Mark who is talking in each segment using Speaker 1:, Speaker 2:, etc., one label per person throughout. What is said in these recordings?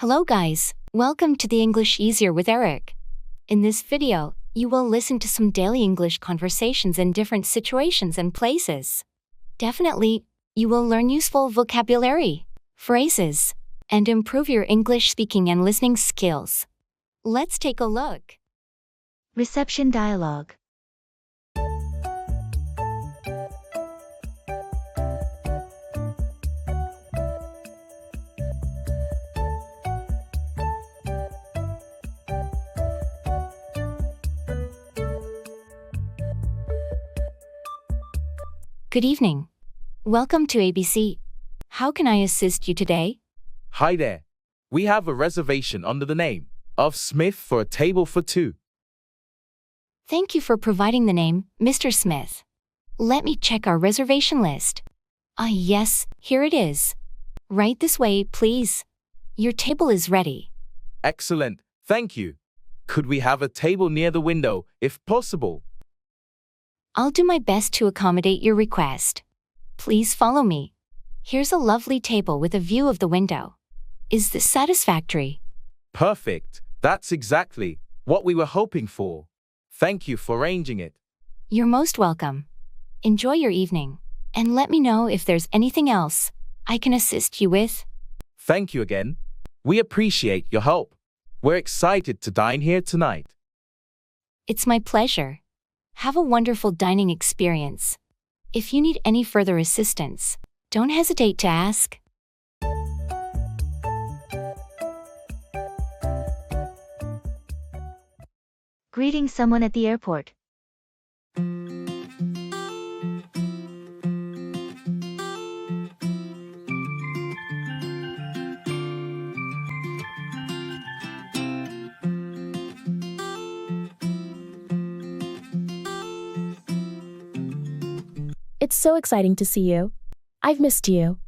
Speaker 1: Hello guys, welcome to the English Easier with Eric. In this video, you will listen to some daily English conversations in different situations and places. Definitely, you will learn useful vocabulary, phrases, and improve your English speaking and listening skills. Let's take a look.
Speaker 2: Reception dialogue.
Speaker 1: Good evening. Welcome to ABC. How can I assist you today?
Speaker 3: Hi there. We have a reservation under the name of Smith for a table for two.
Speaker 1: Thank you for providing the name, Mr. Smith. Let me check our reservation list. Yes, here it is. Right this way, please. Your table is ready.
Speaker 3: Excellent. Thank you. Could we have a table near the window, if possible?
Speaker 1: I'll do my best to accommodate your request. Please follow me. Here's a lovely table with a view of the window. Is this satisfactory?
Speaker 3: Perfect. That's exactly what we were hoping for. Thank you for arranging it.
Speaker 1: You're most welcome. Enjoy your evening, and let me know if there's anything else I can assist you with.
Speaker 3: Thank you again. We appreciate your help. We're excited to dine here tonight.
Speaker 1: It's my pleasure. Have a wonderful dining experience. If you need any further assistance, don't hesitate to ask.
Speaker 2: Greeting someone at the airport.
Speaker 4: It's so exciting to see you. I've missed you.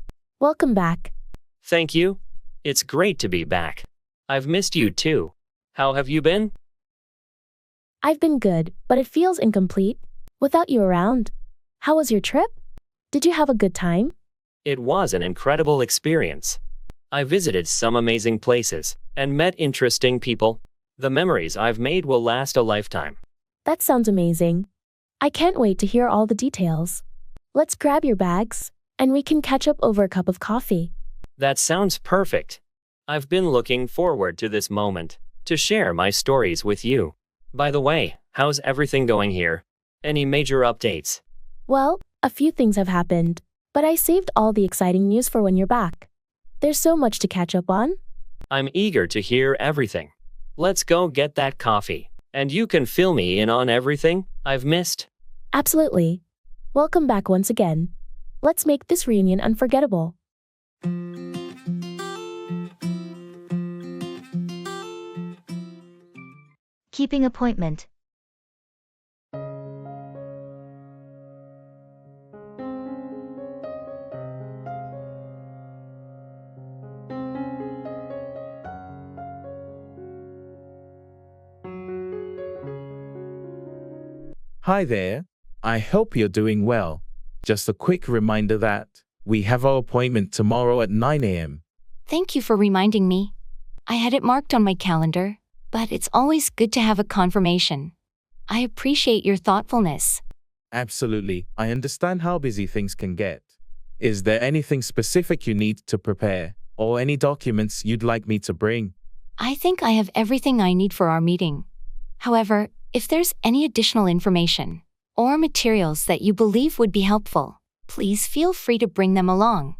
Speaker 4: Welcome back.
Speaker 5: Thank you. It's great to be back. I've missed you too. How have you been?
Speaker 4: I've been good, but it feels incomplete without you around. How was your trip? Did you have a good time?
Speaker 5: It was an incredible experience. I visited some amazing places and met interesting people. The memories I've made will last a lifetime.
Speaker 4: That sounds amazing. I can't wait to hear all the details. Let's grab your bags, and we can catch up over a cup of coffee.
Speaker 5: That sounds perfect. I've been looking forward to this moment to share my stories with you. By the way, how's everything going here? Any major updates?
Speaker 4: Well, a few things have happened, but I saved all the exciting news for when you're back. There's so much to catch up on.
Speaker 5: I'm eager to hear everything. Let's go get that coffee, and you can fill me in on everything I've missed.
Speaker 4: Absolutely. Welcome back once again. Let's make this reunion unforgettable.
Speaker 2: Keeping appointment.
Speaker 3: Hi there. I hope you're doing well. Just a quick reminder that we have our appointment tomorrow at 9 a.m.
Speaker 1: Thank you for reminding me. I had it marked on my calendar, but it's always good to have a confirmation. I appreciate your thoughtfulness.
Speaker 3: Absolutely. I understand how busy things can get. Is there anything specific you need to prepare, or any documents you'd like me to bring?
Speaker 1: I think I have everything I need for our meeting. However, if there's any additional information or materials that you believe would be helpful, please feel free to bring them along.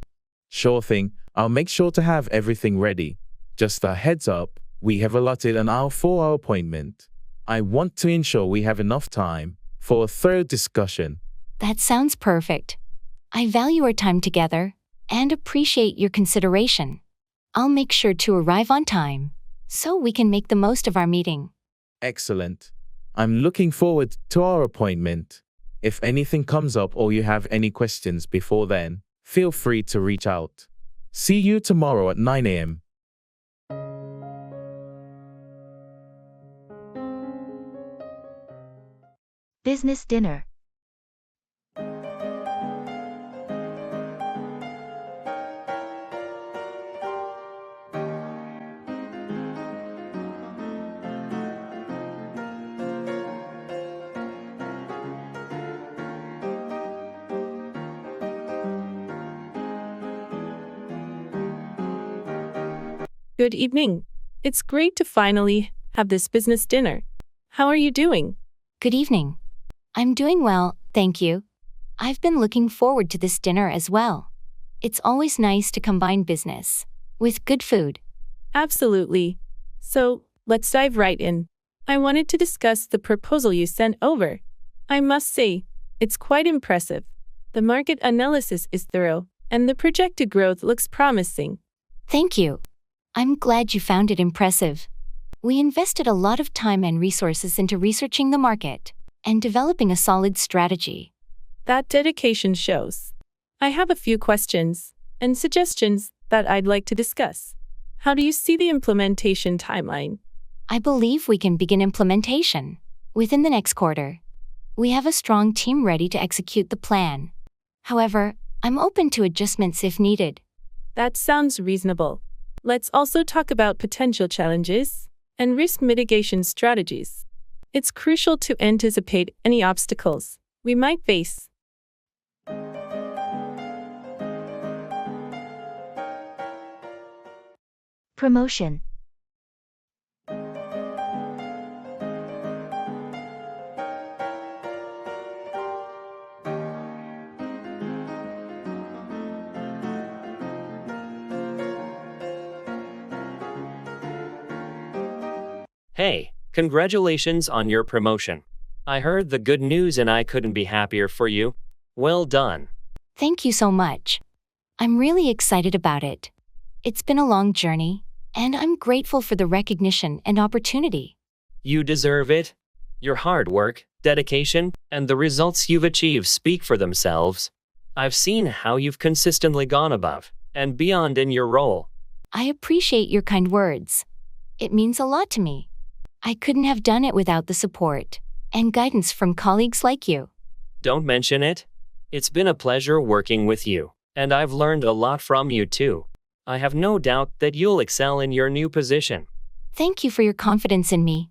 Speaker 3: Sure thing. I'll make sure to have everything ready. Just a heads up, we have allotted an hour for our appointment. I want to ensure we have enough time for a thorough discussion.
Speaker 1: That sounds perfect. I value our time together and appreciate your consideration. I'll make sure to arrive on time so we can make the most of our meeting.
Speaker 3: Excellent. I'm looking forward to our appointment. If anything comes up or you have any questions before then, feel free to reach out. See you tomorrow at 9 a.m.
Speaker 2: Business dinner.
Speaker 6: Good evening. It's great to finally have this business dinner. How are you doing?
Speaker 1: Good evening. I'm doing well, thank you. I've been looking forward to this dinner as well. It's always nice to combine business with good food.
Speaker 6: Absolutely. So, let's dive right in. I wanted to discuss the proposal you sent over. I must say, it's quite impressive. The market analysis is thorough, and the projected growth looks promising.
Speaker 1: Thank you. I'm glad you found it impressive. We invested a lot of time and resources into researching the market and developing a solid strategy.
Speaker 6: That dedication shows. I have a few questions and suggestions that I'd like to discuss. How do you see the implementation timeline?
Speaker 1: I believe we can begin implementation within the next quarter. We have a strong team ready to execute the plan. However, I'm open to adjustments if needed.
Speaker 6: That sounds reasonable. Let's also talk about potential challenges and risk mitigation strategies. It's crucial to anticipate any obstacles we might face.
Speaker 2: Promotion.
Speaker 5: Hey, congratulations on your promotion. I heard the good news and I couldn't be happier for you. Well done.
Speaker 1: Thank you so much. I'm really excited about it. It's been a long journey, and I'm grateful for the recognition and opportunity.
Speaker 5: You deserve it. Your hard work, dedication, and the results you've achieved speak for themselves. I've seen how you've consistently gone above and beyond in your role.
Speaker 1: I appreciate your kind words. It means a lot to me. I couldn't have done it without the support and guidance from colleagues like you.
Speaker 5: Don't mention it. It's been a pleasure working with you, and I've learned a lot from you too. I have no doubt that you'll excel in your new position.
Speaker 1: Thank you for your confidence in me.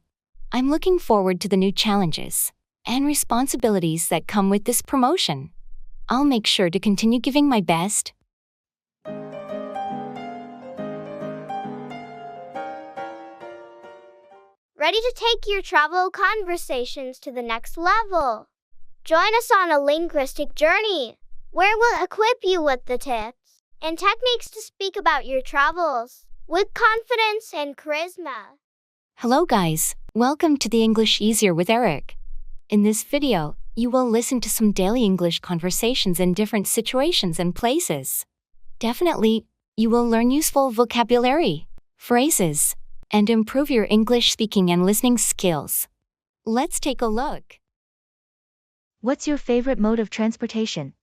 Speaker 1: I'm looking forward to the new challenges and responsibilities that come with this promotion. I'll make sure to continue giving my best.
Speaker 7: Ready to take your travel conversations to the next level? Join us on a linguistic journey, where we'll equip you with the tips and techniques to speak about your travels with confidence and charisma.
Speaker 1: Hello guys, welcome to the English Easier with Eric. In this video, you will listen to some daily English conversations in different situations and places. Definitely, you will learn useful vocabulary, phrases, and improve your English speaking and listening skills. Let's take a look.
Speaker 2: What's your favorite mode of transportation?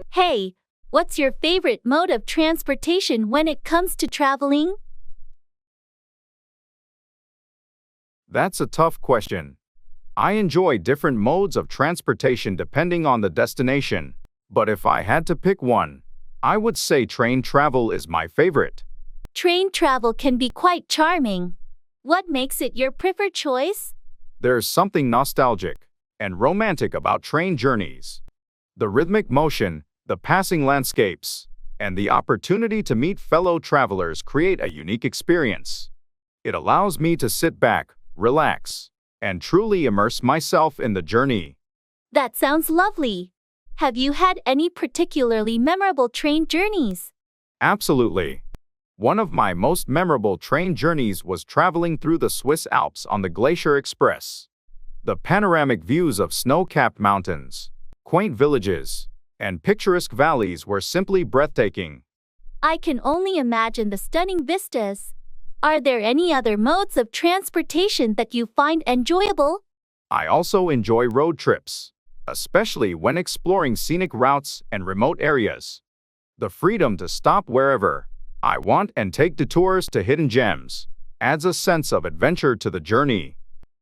Speaker 8: Hey, what's your favorite mode of transportation when it comes to traveling?
Speaker 9: That's a tough question. I enjoy different modes of transportation depending on the destination, but if I had to pick one, I would say train travel is my favorite.
Speaker 8: Train travel can be quite charming. What makes it your preferred choice?
Speaker 9: There's something nostalgic and romantic about train journeys. The rhythmic motion, the passing landscapes, and the opportunity to meet fellow travelers create a unique experience. It allows me to sit back, relax, and truly immerse myself in the journey.
Speaker 8: That sounds lovely. Have you had any particularly memorable train journeys?
Speaker 9: Absolutely. One of my most memorable train journeys was traveling through the Swiss Alps on the Glacier Express. The panoramic views of snow-capped mountains, quaint villages, and picturesque valleys were simply breathtaking.
Speaker 8: I can only imagine the stunning vistas. Are there any other modes of transportation that you find enjoyable?
Speaker 9: I also enjoy road trips, especially when exploring scenic routes and remote areas. The freedom to stop wherever I want and take detours to hidden gems adds a sense of adventure to the journey.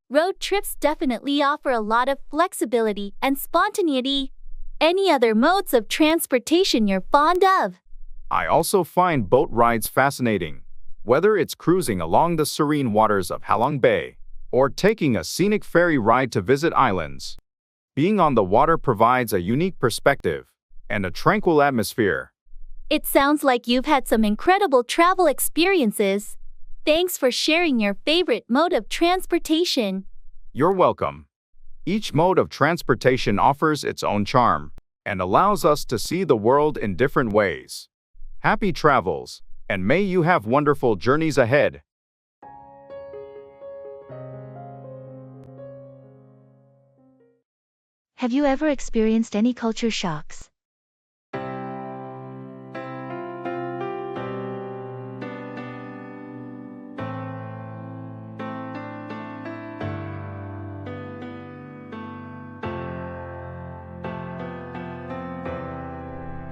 Speaker 8: Road trips definitely offer a lot of flexibility and spontaneity. Any other modes of transportation you're fond of?
Speaker 9: I also find boat rides fascinating. Whether it's cruising along the serene waters of Halong Bay or taking a scenic ferry ride to visit islands, being on the water provides a unique perspective and a tranquil atmosphere.
Speaker 8: It sounds like you've had some incredible travel experiences. Thanks for sharing your favorite mode of transportation.
Speaker 9: You're welcome. Each mode of transportation offers its own charm and allows us to see the world in different ways. Happy travels, and may you have wonderful journeys ahead.
Speaker 2: Have you ever experienced any culture shocks?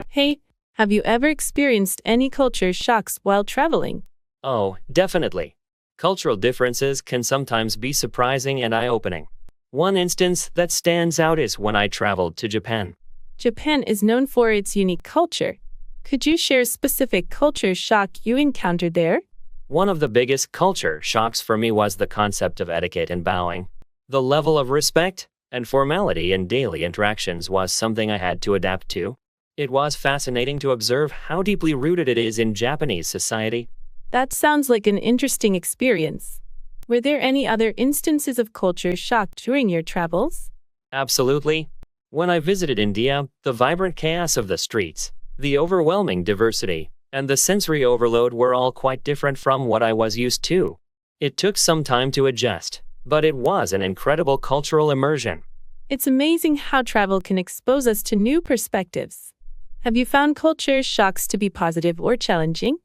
Speaker 6: Hey, have you ever experienced any culture shocks while traveling?
Speaker 5: Oh, definitely. Cultural differences can sometimes be surprising and eye-opening. One instance that stands out is when I traveled to Japan.
Speaker 6: Japan is known for its unique culture. Could you share a specific culture shock you encountered there?
Speaker 5: One of the biggest culture shocks for me was the concept of etiquette and bowing. The level of respect and formality in daily interactions was something I had to adapt to. It was fascinating to observe how deeply rooted it is in Japanese society.
Speaker 6: That sounds like an interesting experience. Were there any other instances of culture shock during your travels?
Speaker 5: Absolutely. When I visited India, the vibrant chaos of the streets, the overwhelming diversity, and the sensory overload were all quite different from what I was used to. It took some time to adjust, but it was an incredible cultural immersion.
Speaker 6: It's amazing how travel can expose us to new perspectives. Have you found culture shocks to be positive or challenging?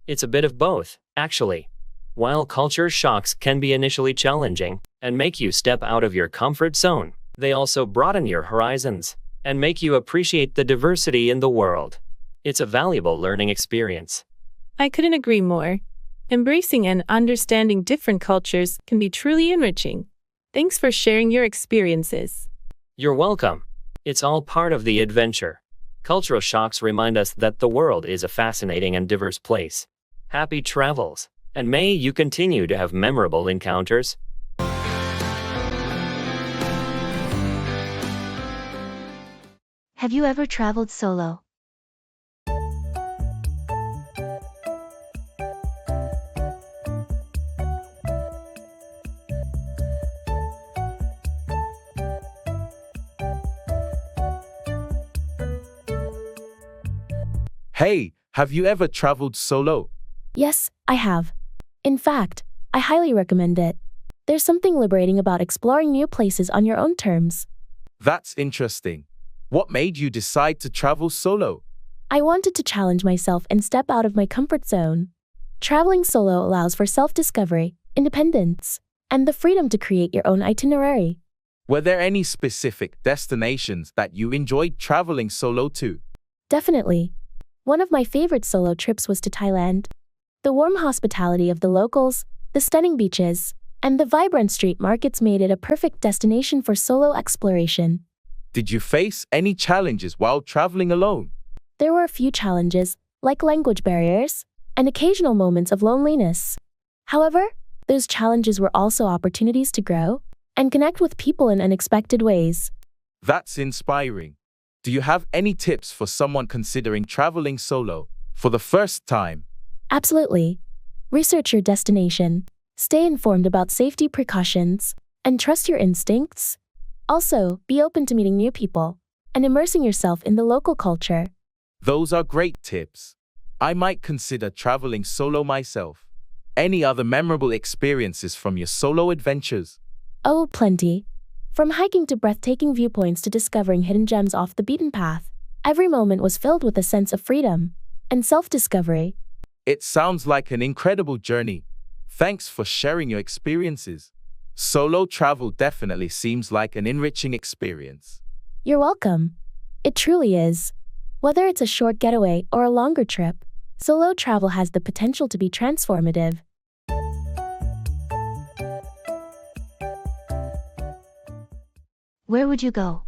Speaker 5: It's a bit of both, actually. While culture shocks can be initially challenging and make you step out of your comfort zone, they also broaden your horizons and make you appreciate the diversity in the world. It's a valuable learning experience.
Speaker 6: I couldn't agree more. Embracing and understanding different cultures can be truly enriching. Thanks for sharing your experiences.
Speaker 5: You're welcome. It's all part of the adventure. Cultural shocks remind us that the world is a fascinating and diverse place. Happy travels, and may you continue to have memorable encounters.
Speaker 2: Have you ever traveled solo?
Speaker 3: Hey, have you ever traveled solo?
Speaker 4: Yes, I have. In fact, I highly recommend it. There's something liberating about exploring new places on your own terms.
Speaker 3: That's interesting. What made you decide to travel solo?
Speaker 4: I wanted to challenge myself and step out of my comfort zone. Traveling solo allows for self-discovery, independence, and the freedom to create your own itinerary.
Speaker 3: Were there any specific destinations that you enjoyed traveling solo to?
Speaker 4: Definitely. One of my favorite solo trips was to Thailand. The warm hospitality of the locals, the stunning beaches, and the vibrant street markets made it a perfect destination for solo exploration.
Speaker 3: Did you face any challenges while traveling alone?
Speaker 4: There were a few challenges, like language barriers, and occasional moments of loneliness. However, those challenges were also opportunities to grow and connect with people in unexpected ways.
Speaker 3: That's inspiring. Do you have any tips for someone considering traveling solo for the first time?
Speaker 4: Absolutely. Research your destination, stay informed about safety precautions, and trust your instincts. Also, be open to meeting new people and immersing yourself in the local culture.
Speaker 3: Those are great tips. I might consider traveling solo myself. Any other memorable experiences from your solo adventures?
Speaker 4: Oh, plenty. From hiking to breathtaking viewpoints to discovering hidden gems off the beaten path, every moment was filled with a sense of freedom and self-discovery.
Speaker 3: It sounds like an incredible journey. Thanks for sharing your experiences. Solo travel definitely seems like an enriching experience.
Speaker 4: You're welcome. It truly is. Whether it's a short getaway or a longer trip, solo travel has the potential to be transformative.
Speaker 2: Where would you go?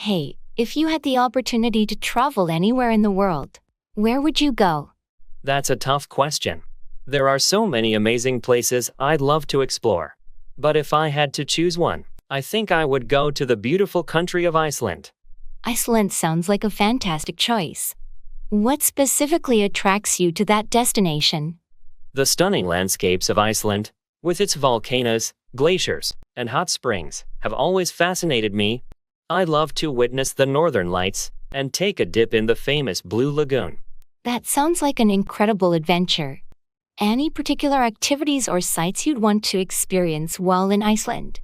Speaker 1: Hey, if you had the opportunity to travel anywhere in the world, where would you go?
Speaker 5: That's a tough question. There are so many amazing places I'd love to explore. But if I had to choose one, I think I would go to the beautiful country of Iceland.
Speaker 1: Iceland sounds like a fantastic choice. What specifically attracts you to that destination?
Speaker 5: The stunning landscapes of Iceland, with its volcanoes, glaciers, and hot springs, have always fascinated me. I'd love to witness the northern lights and take a dip in the famous Blue Lagoon.
Speaker 1: That sounds like an incredible adventure. Any particular activities or sights you'd want to experience while in Iceland?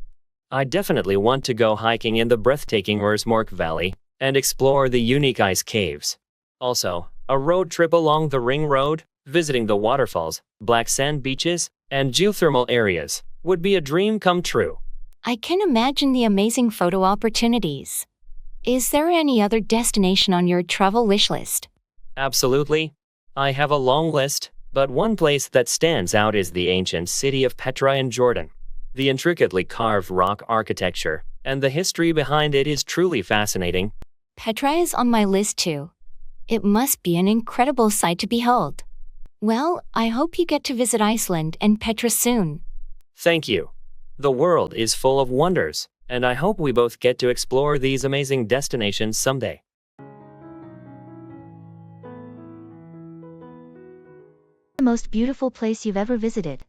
Speaker 5: I definitely want to go hiking in the breathtaking Ursmork Valley and explore the unique ice caves. Also, a road trip along the Ring Road, visiting the waterfalls, black sand beaches, and geothermal areas would be a dream come true.
Speaker 1: I can imagine the amazing photo opportunities. Is there any other destination on your travel wish list?
Speaker 5: Absolutely. I have a long list, but one place that stands out is the ancient city of Petra in Jordan. The intricately carved rock architecture and the history behind it is truly fascinating.
Speaker 1: Petra is on my list too. It must be an incredible sight to behold. Well, I hope you get to visit Iceland and Petra soon.
Speaker 5: Thank you. The world is full of wonders, and I hope we both get to explore these amazing destinations someday.
Speaker 2: The most beautiful place you've ever visited.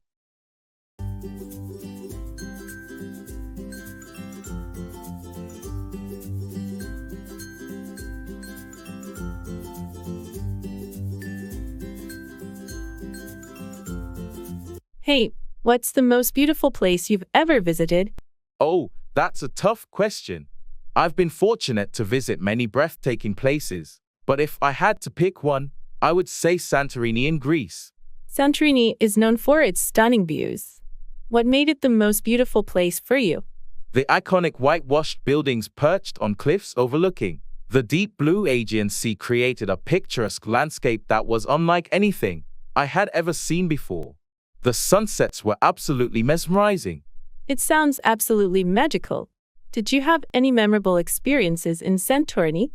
Speaker 6: Hey, what's the most beautiful place you've ever visited?
Speaker 3: Oh, that's a tough question. I've been fortunate to visit many breathtaking places, but if I had to pick one, I would say Santorini in Greece.
Speaker 6: Santorini is known for its stunning views. What made it the most beautiful place for you?
Speaker 3: The iconic whitewashed buildings perched on cliffs overlooking the deep blue Aegean Sea created a picturesque landscape that was unlike anything I had ever seen before. The sunsets were absolutely mesmerizing.
Speaker 6: It sounds absolutely magical. Did you have any memorable experiences in Santorini?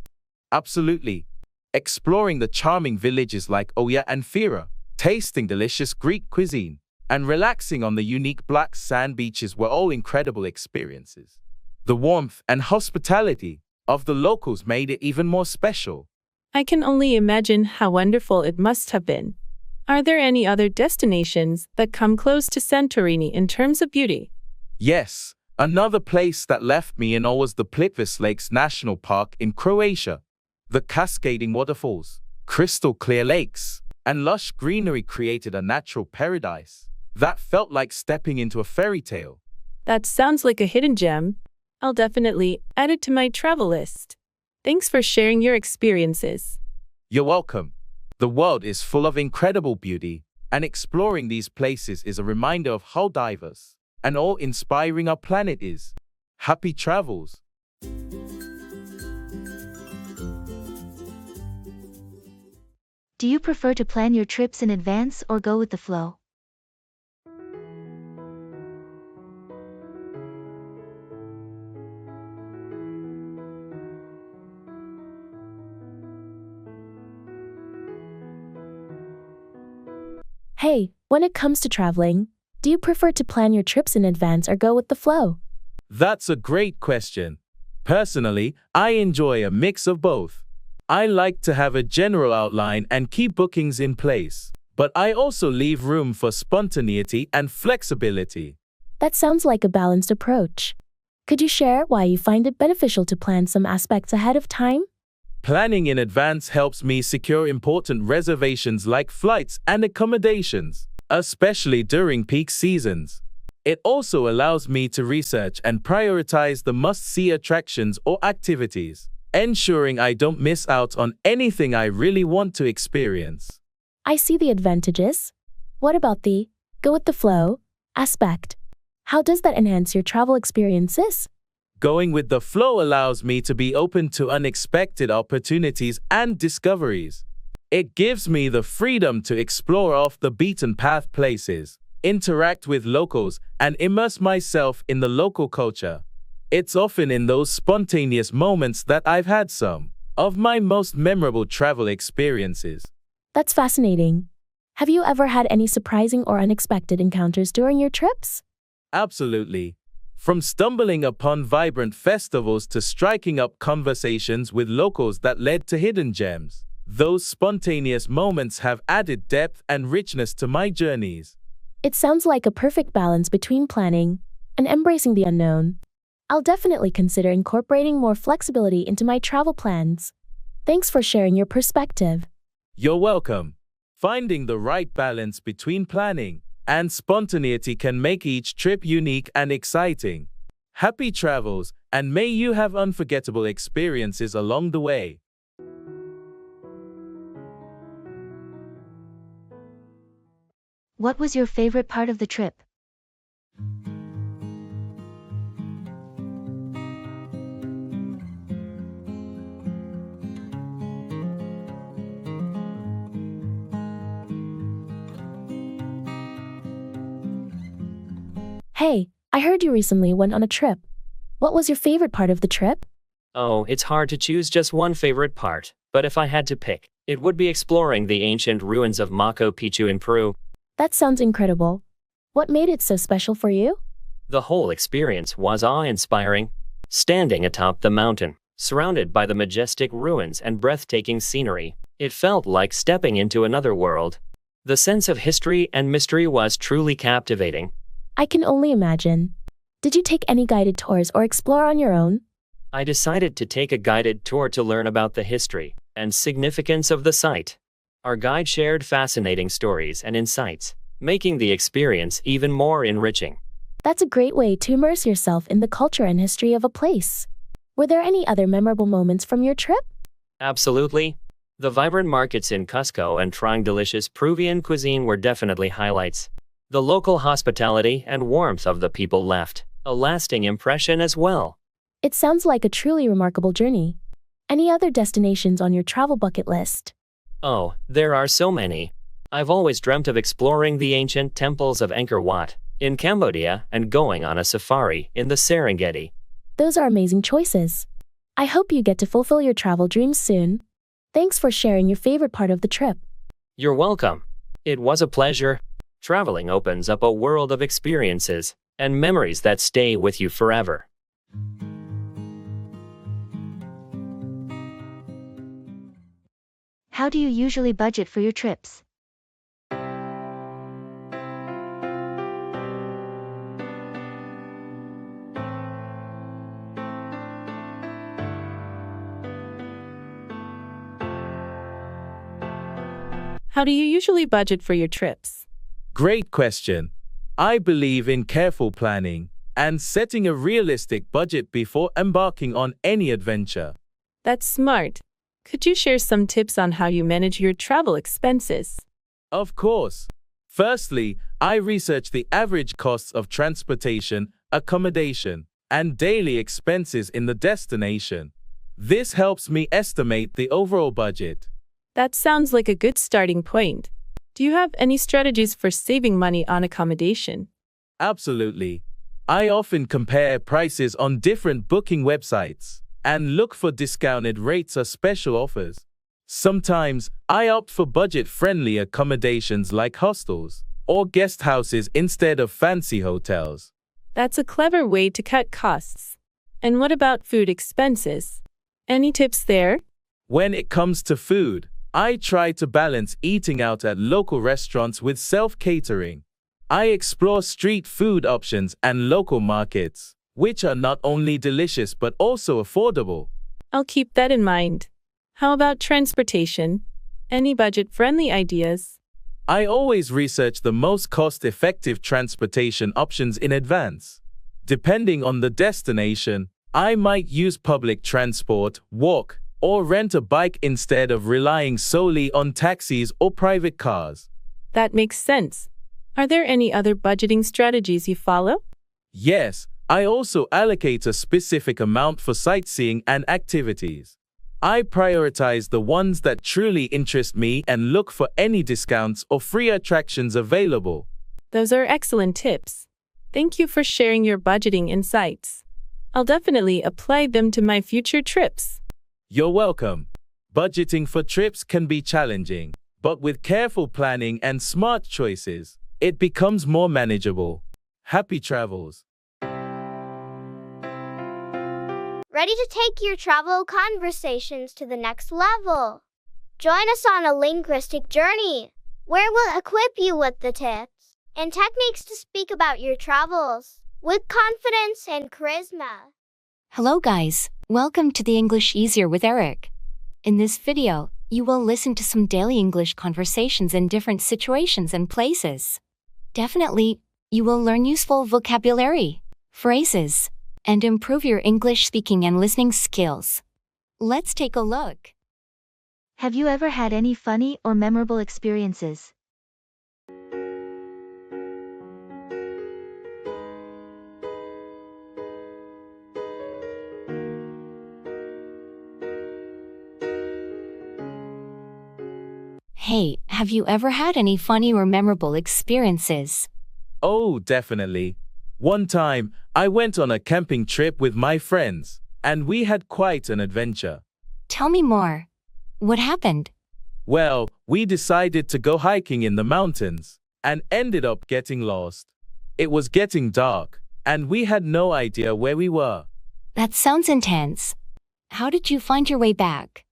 Speaker 3: Absolutely. Exploring the charming villages like Oia and Fira, tasting delicious Greek cuisine, and relaxing on the unique black sand beaches were all incredible experiences. The warmth and hospitality of the locals made it even more special.
Speaker 6: I can only imagine how wonderful it must have been. Are there any other destinations that come close to Santorini in terms of beauty?
Speaker 3: Yes, another place that left me in awe was the Plitvice Lakes National Park in Croatia. The cascading waterfalls, crystal clear lakes, and lush greenery created a natural paradise that felt like stepping into a fairy tale.
Speaker 6: That sounds like a hidden gem. I'll definitely add it to my travel list. Thanks for sharing your experiences.
Speaker 3: You're welcome. The world is full of incredible beauty, and exploring these places is a reminder of how diverse and awe-inspiring our planet is. Happy travels!
Speaker 2: Do you prefer to plan your trips in advance or go with the flow?
Speaker 4: Hey, when it comes to traveling, do you prefer to plan your trips in advance or go with the flow?
Speaker 3: That's a great question. Personally, I enjoy a mix of both. I like to have a general outline and keep bookings in place, but I also leave room for spontaneity and flexibility.
Speaker 4: That sounds like a balanced approach. Could you share why you find it beneficial to plan some aspects ahead of time?
Speaker 3: Planning in advance helps me secure important reservations like flights and accommodations, especially during peak seasons. It also allows me to research and prioritize the must-see attractions or activities, ensuring I don't miss out on anything I really want to experience.
Speaker 4: I see the advantages. What about the go with the flow aspect? How does that enhance your travel experiences?
Speaker 3: Going with the flow allows me to be open to unexpected opportunities and discoveries. It gives me the freedom to explore off-the-beaten-path places, interact with locals, and immerse myself in the local culture. It's often in those spontaneous moments that I've had some of my most memorable travel experiences.
Speaker 4: That's fascinating. Have you ever had any surprising or unexpected encounters during your trips?
Speaker 3: Absolutely. From stumbling upon vibrant festivals to striking up conversations with locals that led to hidden gems, those spontaneous moments have added depth and richness to my journeys.
Speaker 4: It sounds like a perfect balance between planning and embracing the unknown. I'll definitely consider incorporating more flexibility into my travel plans. Thanks for sharing your perspective.
Speaker 3: You're welcome. Finding the right balance between planning and spontaneity can make each trip unique and exciting. Happy travels, and may you have unforgettable experiences along the way.
Speaker 2: What was your favorite part of the trip?
Speaker 4: Hey, I heard you recently went on a trip. What was your favorite part of the trip?
Speaker 5: Oh, it's hard to choose just one favorite part, but if I had to pick, it would be exploring the ancient ruins of Machu Picchu in Peru.
Speaker 4: That sounds incredible. What made it so special for you?
Speaker 5: The whole experience was awe-inspiring. Standing atop the mountain, surrounded by the majestic ruins and breathtaking scenery, it felt like stepping into another world. The sense of history and mystery was truly captivating.
Speaker 4: I can only imagine. Did you take any guided tours or explore on your own?
Speaker 5: I decided to take a guided tour to learn about the history and significance of the site. Our guide shared fascinating stories and insights, making the experience even more enriching.
Speaker 4: That's a great way to immerse yourself in the culture and history of a place. Were there any other memorable moments from your trip?
Speaker 5: Absolutely. The vibrant markets in Cusco and trying delicious Peruvian cuisine were definitely highlights. The local hospitality and warmth of the people left a lasting impression as well.
Speaker 4: It sounds like a truly remarkable journey. Any other destinations on your travel bucket list?
Speaker 5: Oh, there are so many. I've always dreamt of exploring the ancient temples of Angkor Wat in Cambodia and going on a safari in the Serengeti.
Speaker 4: Those are amazing choices. I hope you get to fulfill your travel dreams soon. Thanks for sharing your favorite part of the trip.
Speaker 5: You're welcome. It was a pleasure. Traveling opens up a world of experiences and memories that stay with you forever.
Speaker 2: How do you usually budget for your trips?
Speaker 6: How do you usually budget for your trips?
Speaker 3: Great question. I believe in careful planning and setting a realistic budget before embarking on any adventure.
Speaker 6: That's smart. Could you share some tips on how you manage your travel expenses?
Speaker 3: Of course. Firstly, I research the average costs of transportation, accommodation, and daily expenses in the destination. This helps me estimate the overall budget.
Speaker 6: That sounds like a good starting point. Do you have any strategies for saving money on accommodation?
Speaker 3: Absolutely. I often compare prices on different booking websites and look for discounted rates or special offers. Sometimes, I opt for budget-friendly accommodations like hostels or guest houses instead of fancy hotels.
Speaker 6: That's a clever way to cut costs. And what about food expenses? Any tips there?
Speaker 3: When it comes to food, I try to balance eating out at local restaurants with self-catering. I explore street food options and local markets, which are not only delicious but also affordable.
Speaker 6: I'll keep that in mind. How about transportation? Any budget-friendly ideas?
Speaker 3: I always research the most cost-effective transportation options in advance. Depending on the destination, I might use public transport, walk, or rent a bike instead of relying solely on taxis or private cars.
Speaker 6: That makes sense. Are there any other budgeting strategies you follow?
Speaker 3: Yes, I also allocate a specific amount for sightseeing and activities. I prioritize the ones that truly interest me and look for any discounts or free attractions available.
Speaker 6: Those are excellent tips. Thank you for sharing your budgeting insights. I'll definitely apply them to my future trips.
Speaker 3: You're welcome. Budgeting for trips can be challenging, but with careful planning and smart choices, it becomes more manageable. Happy travels.
Speaker 7: Ready to take your travel conversations to the next level? Join us on a linguistic journey, where we'll equip you with the tips and techniques to speak about your travels with confidence and charisma.
Speaker 1: Hello guys, welcome to the English Easier with Eric. In this video, you will listen to some daily English conversations in different situations and places. Definitely, you will learn useful vocabulary, phrases, and improve your English speaking and listening skills. Let's take a look.
Speaker 2: Have you ever had any funny or memorable experiences?
Speaker 1: Hey, have you ever had any funny or memorable experiences?
Speaker 3: Oh, definitely. One time, I went on a camping trip with my friends, and we had quite an adventure.
Speaker 1: Tell me more. What happened?
Speaker 3: Well, we decided to go hiking in the mountains, and ended up getting lost. It was getting dark, and we had no idea where we were.
Speaker 1: That sounds intense. How did you find your way back?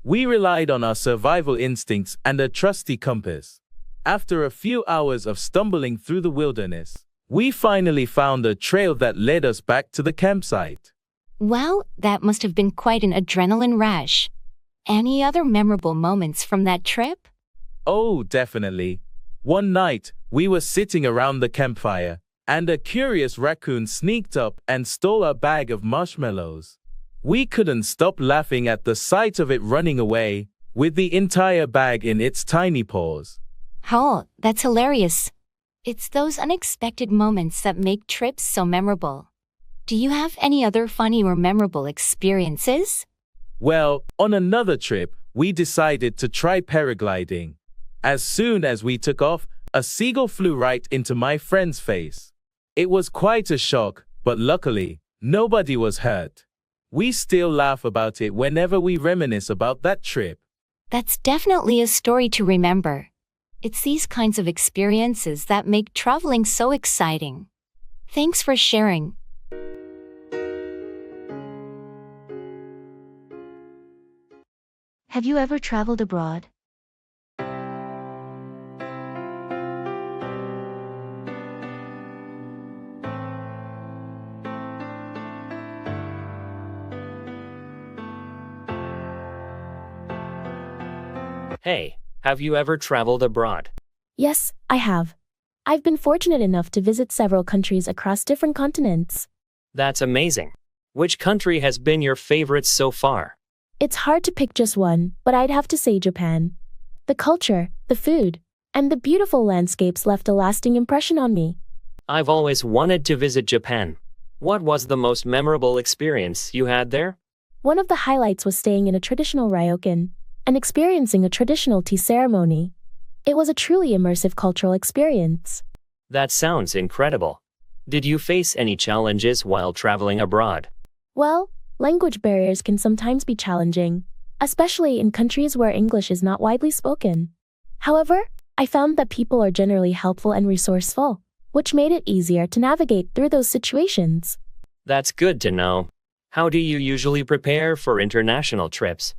Speaker 3: We relied on our survival instincts and a trusty compass. After a few hours of stumbling through the wilderness, we finally found a trail that led us back to the campsite.
Speaker 1: Wow, that must have been quite an adrenaline rush. Any other memorable moments from that trip?
Speaker 3: Oh, definitely. One night, we were sitting around the campfire, and a curious raccoon sneaked up and stole our bag of marshmallows. We couldn't stop laughing at the sight of it running away, with the entire bag in its tiny paws.
Speaker 1: Oh, that's hilarious. It's those unexpected moments that make trips so memorable. Do you have any other funny or memorable experiences?
Speaker 3: Well, on another trip, we decided to try paragliding. As soon as we took off, a seagull flew right into my friend's face. It was quite a shock, but luckily, nobody was hurt. We still laugh about it whenever we reminisce about that trip.
Speaker 1: That's definitely a story to remember. It's these kinds of experiences that make traveling so exciting. Thanks for sharing.
Speaker 2: Have you ever traveled abroad?
Speaker 5: Hey, have you ever traveled abroad?
Speaker 4: Yes, I have. I've been fortunate enough to visit several countries across different continents.
Speaker 5: That's amazing. Which country has been your favorite so far?
Speaker 4: It's hard to pick just one, but I'd have to say Japan. The culture, the food, and the beautiful landscapes left a lasting impression on me.
Speaker 5: I've always wanted to visit Japan. What was the most memorable experience you had there?
Speaker 4: One of the highlights was staying in a traditional ryokan and experiencing a traditional tea ceremony. It was a truly immersive cultural experience.
Speaker 5: That sounds incredible. Did you face any challenges while traveling abroad?
Speaker 4: Well, language barriers can sometimes be challenging, especially in countries where English is not widely spoken. However, I found that people are generally helpful and resourceful, which made it easier to navigate through those situations.
Speaker 5: That's good to know. How do you usually prepare for international trips?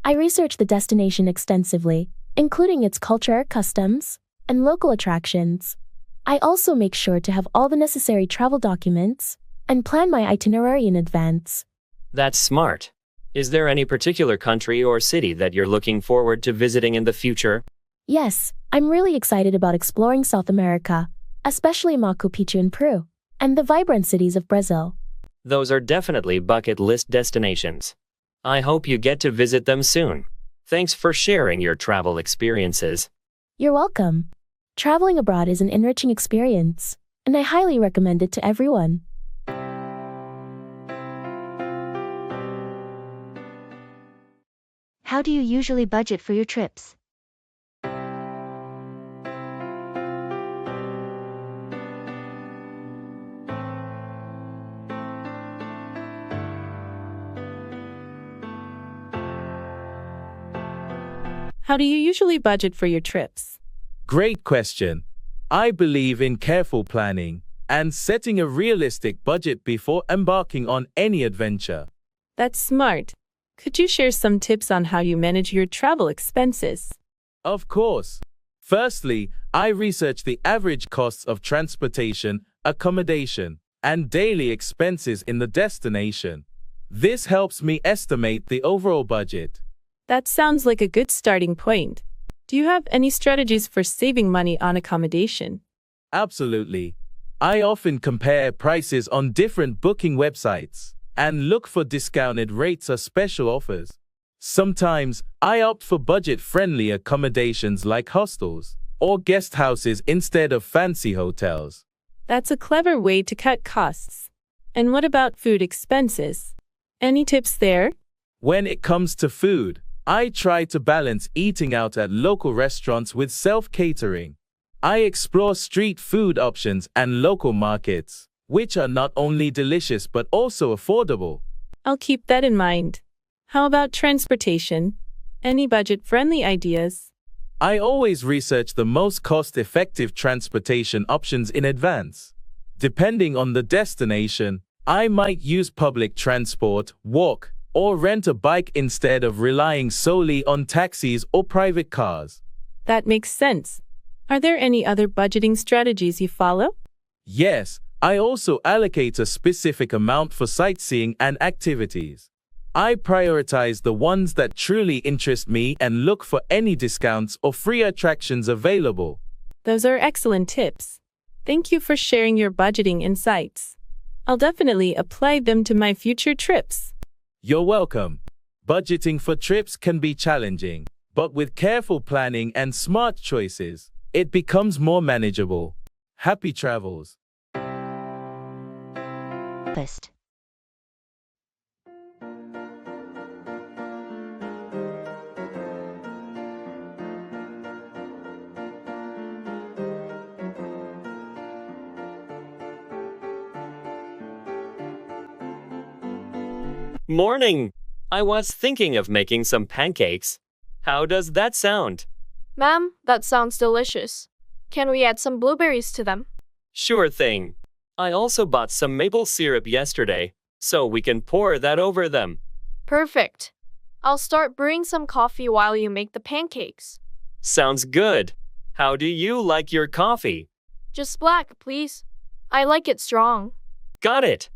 Speaker 4: I research the destination extensively, including its culture, customs, and local attractions. I also make sure to have all the necessary travel documents and plan my itinerary in advance.
Speaker 5: That's smart. Is there any particular country or city that you're looking forward to visiting in the future?
Speaker 4: Yes, I'm really excited about exploring South America, especially Machu Picchu in Peru, and the vibrant cities of Brazil.
Speaker 5: Those are definitely bucket list destinations. I hope you get to visit them soon. Thanks for sharing your travel experiences.
Speaker 4: You're welcome. Traveling abroad is an enriching experience, and I highly recommend it to everyone.
Speaker 2: How do you usually budget for your trips?
Speaker 6: How do you usually budget for your trips?
Speaker 3: Great question. I believe in careful planning and setting a realistic budget before embarking on any adventure.
Speaker 6: That's smart. Could you share some tips on how you manage your travel expenses?
Speaker 3: Of course. Firstly, I research the average costs of transportation, accommodation, and daily expenses in the destination. This helps me estimate the overall budget.
Speaker 6: That sounds like a good starting point. Do you have any strategies for saving money on accommodation?
Speaker 3: Absolutely. I often compare prices on different booking websites and look for discounted rates or special offers. Sometimes I opt for budget-friendly accommodations like hostels or guest houses instead of fancy hotels.
Speaker 6: That's a clever way to cut costs. And what about food expenses? Any tips there?
Speaker 3: When it comes to food, I try to balance eating out at local restaurants with self-catering. I explore street food options and local markets, which are not only delicious but also affordable.
Speaker 6: I'll keep that in mind. How about transportation? Any budget-friendly ideas?
Speaker 3: I always research the most cost-effective transportation options in advance. Depending on the destination, I might use public transport, walk, or rent a bike instead of relying solely on taxis or private cars.
Speaker 6: That makes sense. Are there any other budgeting strategies you follow?
Speaker 3: Yes, I also allocate a specific amount for sightseeing and activities. I prioritize the ones that truly interest me and look for any discounts or free attractions available.
Speaker 6: Those are excellent tips. Thank you for sharing your budgeting insights. I'll definitely apply them to my future trips.
Speaker 3: You're welcome. Budgeting for trips can be challenging, but with careful planning and smart choices, it becomes more manageable. Happy travels.
Speaker 2: List.
Speaker 5: Morning! I was thinking of making some pancakes. How does that sound?
Speaker 10: Ma'am, that sounds delicious. Can we add some blueberries to them?
Speaker 5: Sure thing. I also bought some maple syrup yesterday, so we can pour that over them.
Speaker 10: Perfect. I'll start brewing some coffee while you make the pancakes.
Speaker 5: Sounds good. How do you like your coffee?
Speaker 10: Just black, please. I like it strong.
Speaker 5: Got it.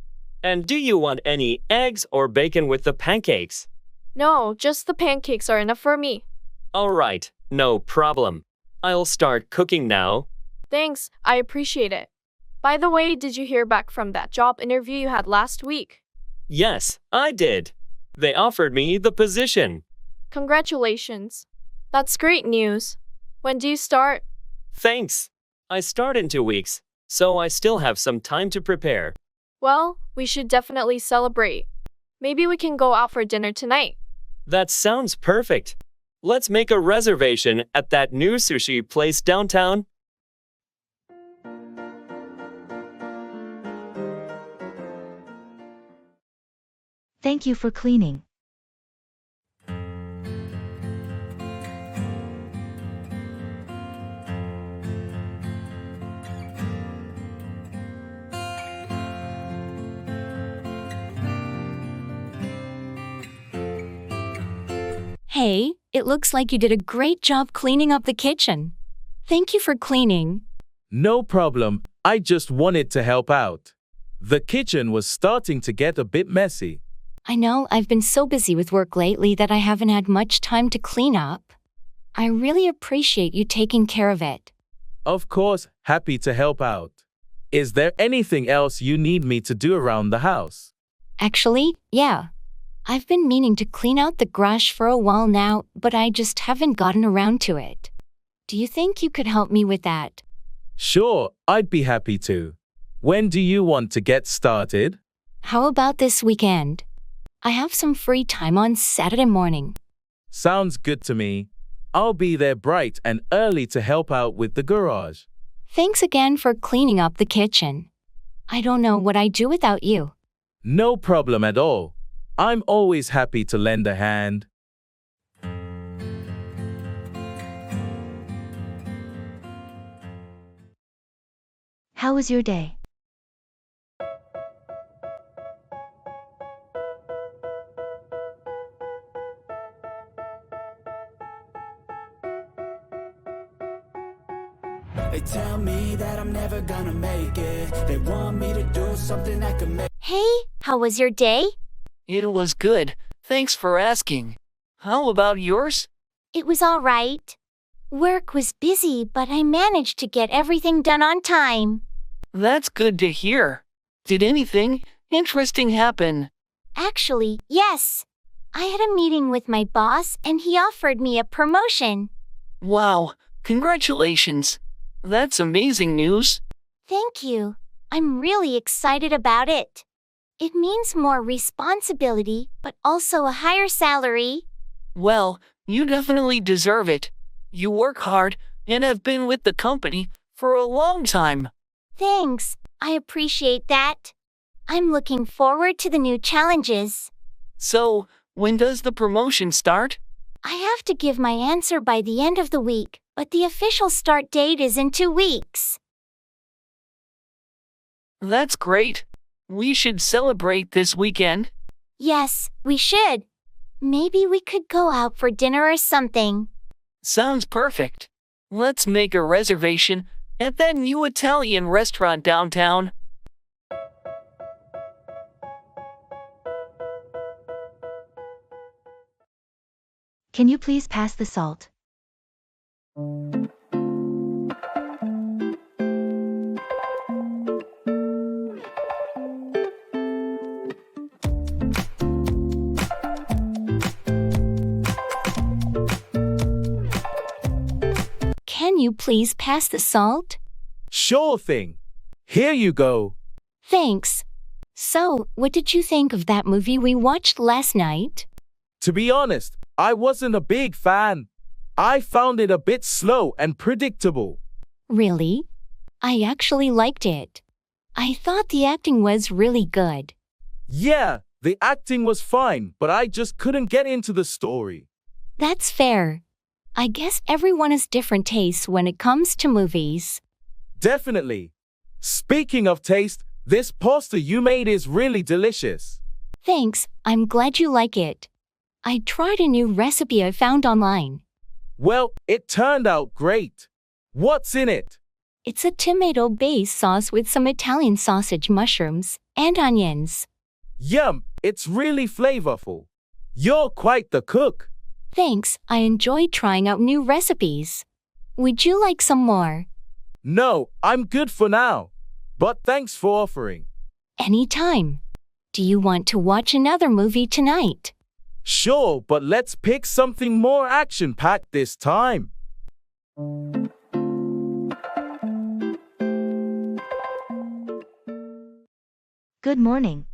Speaker 5: And do you want any eggs or bacon with the pancakes?
Speaker 10: No, just the pancakes are enough for me.
Speaker 5: All right, no problem. I'll start cooking now.
Speaker 10: Thanks, I appreciate it. By the way, did you hear back from that job interview you had last week?
Speaker 5: Yes, I did. They offered me the position.
Speaker 10: Congratulations. That's great news. When do you start?
Speaker 5: Thanks. I start in 2 weeks, so I still have some time to prepare.
Speaker 10: Well, we should definitely celebrate. Maybe we can go out for dinner tonight.
Speaker 5: That sounds perfect. Let's make a reservation at that new sushi place downtown.
Speaker 2: Thank you for cleaning.
Speaker 1: Hey, it looks like you did a great job cleaning up the kitchen. Thank you for cleaning.
Speaker 3: No problem. I just wanted to help out. The kitchen was starting to get a bit messy.
Speaker 1: I know I've been so busy with work lately that I haven't had much time to clean up. I really appreciate you taking care of it.
Speaker 3: Of course, happy to help out. Is there anything else you need me to do around the house?
Speaker 1: Actually, yeah. I've been meaning to clean out the garage for a while now, but I just haven't gotten around to it. Do you think you could help me with that?
Speaker 3: Sure, I'd be happy to. When do you want to get started?
Speaker 1: How about this weekend? I have some free time on Saturday morning.
Speaker 3: Sounds good to me. I'll be there bright and early to help out with the garage.
Speaker 1: Thanks again for cleaning up the kitchen. I don't know what I'd do without you.
Speaker 3: No problem at all. I'm always happy to lend a hand.
Speaker 2: How was your day?
Speaker 11: They tell me that I'm never gonna make it. They want me to do something that could make.
Speaker 1: Hey, how was your day?
Speaker 12: It was good. Thanks for asking. How about yours?
Speaker 1: It was all right. Work was busy, but I managed to get everything done on time.
Speaker 12: That's good to hear. Did anything interesting happen?
Speaker 1: Actually, yes. I had a meeting with my boss and he offered me a promotion.
Speaker 12: Wow, congratulations. That's amazing news.
Speaker 1: Thank you. I'm really excited about it. It means more responsibility, but also a higher salary.
Speaker 12: Well, you definitely deserve it. You work hard and have been with the company for a long time.
Speaker 1: Thanks. I appreciate that. I'm looking forward to the new challenges.
Speaker 12: So, when does the promotion start?
Speaker 1: I have to give my answer by the end of the week, but the official start date is in 2 weeks.
Speaker 12: That's great. We should celebrate this weekend.
Speaker 1: Yes, we should. Maybe we could go out for dinner or something.
Speaker 12: Sounds perfect. Let's make a reservation at that new Italian restaurant downtown.
Speaker 2: Can you please pass the salt?
Speaker 1: Can you please pass the salt?
Speaker 3: Sure thing. Here you go.
Speaker 1: Thanks. So, what did you think of that movie we watched last night?
Speaker 3: To be honest, I wasn't a big fan. I found it a bit slow and predictable.
Speaker 1: Really? I actually liked it. I thought the acting was really good.
Speaker 3: Yeah, the acting was fine, but I just couldn't get into the story.
Speaker 1: That's fair. I guess everyone has different tastes when it comes to movies.
Speaker 3: Definitely. Speaking of taste, this pasta you made is really delicious.
Speaker 1: Thanks, I'm glad you like it. I tried a new recipe I found online.
Speaker 3: Well, it turned out great. What's in it?
Speaker 1: It's a tomato-based sauce with some Italian sausage mushrooms and onions.
Speaker 3: Yum, it's really flavorful. You're quite the cook.
Speaker 1: Thanks, I enjoy trying out new recipes. Would you like some more?
Speaker 3: No, I'm good for now. But thanks for offering.
Speaker 1: Anytime. Do you want to watch another movie tonight?
Speaker 3: Sure, but let's pick something more action-packed this time.
Speaker 2: Good morning.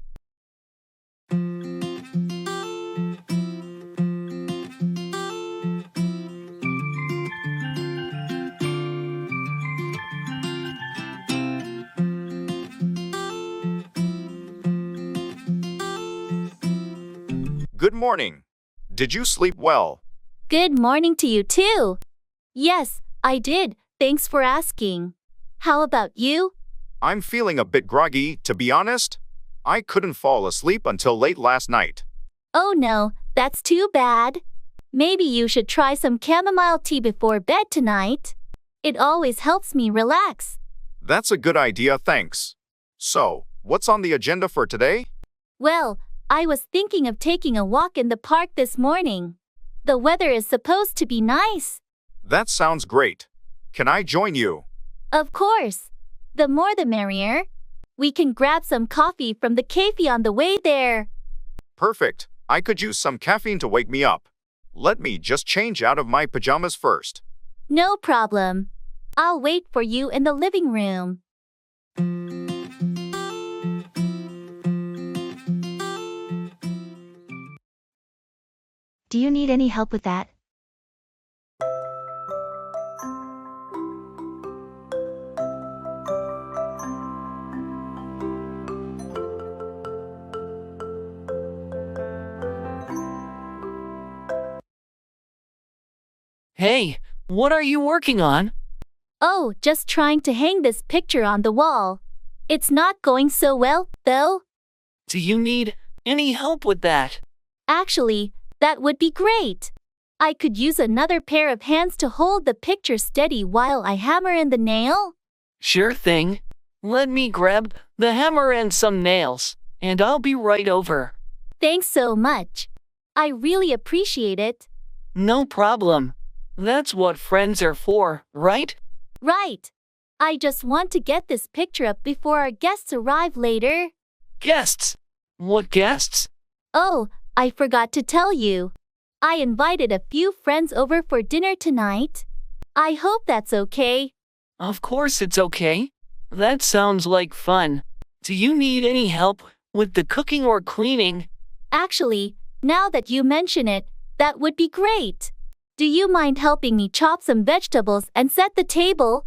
Speaker 9: Good morning. Did you sleep well?
Speaker 8: Good morning to you too. Yes, I did. Thanks for asking. How about you?
Speaker 9: I'm feeling a bit groggy, to be honest. I couldn't fall asleep until late last night.
Speaker 8: Oh no, that's too bad. Maybe you should try some chamomile tea before bed tonight. It always helps me relax.
Speaker 9: That's a good idea, thanks. So, what's on the agenda for today?
Speaker 8: Well, I was thinking of taking a walk in the park this morning. The weather is supposed to be nice.
Speaker 9: That sounds great. Can I join you?
Speaker 8: Of course. The more the merrier. We can grab some coffee from the cafe on the way there.
Speaker 9: Perfect. I could use some caffeine to wake me up. Let me just change out of my pajamas first.
Speaker 8: No problem. I'll wait for you in the living room.
Speaker 2: Do you need any help with that?
Speaker 12: Hey, what are you working on?
Speaker 8: Oh, just trying to hang this picture on the wall. It's not going so well, though.
Speaker 12: Do you need any help with that?
Speaker 8: Actually, that would be great. I could use another pair of hands to hold the picture steady while I hammer in the nail.
Speaker 12: Sure thing. Let me grab the hammer and some nails, and I'll be right over.
Speaker 8: Thanks so much. I really appreciate it.
Speaker 12: No problem. That's what friends are for, right?
Speaker 8: Right. I just want to get this picture up before our guests arrive later.
Speaker 12: Guests? What guests?
Speaker 8: Oh, I forgot to tell you. I invited a few friends over for dinner tonight. I hope that's okay.
Speaker 12: Of course it's okay. That sounds like fun. Do you need any help with the cooking or cleaning?
Speaker 8: Actually, now that you mention it, that would be great. Do you mind helping me chop some vegetables and set the table?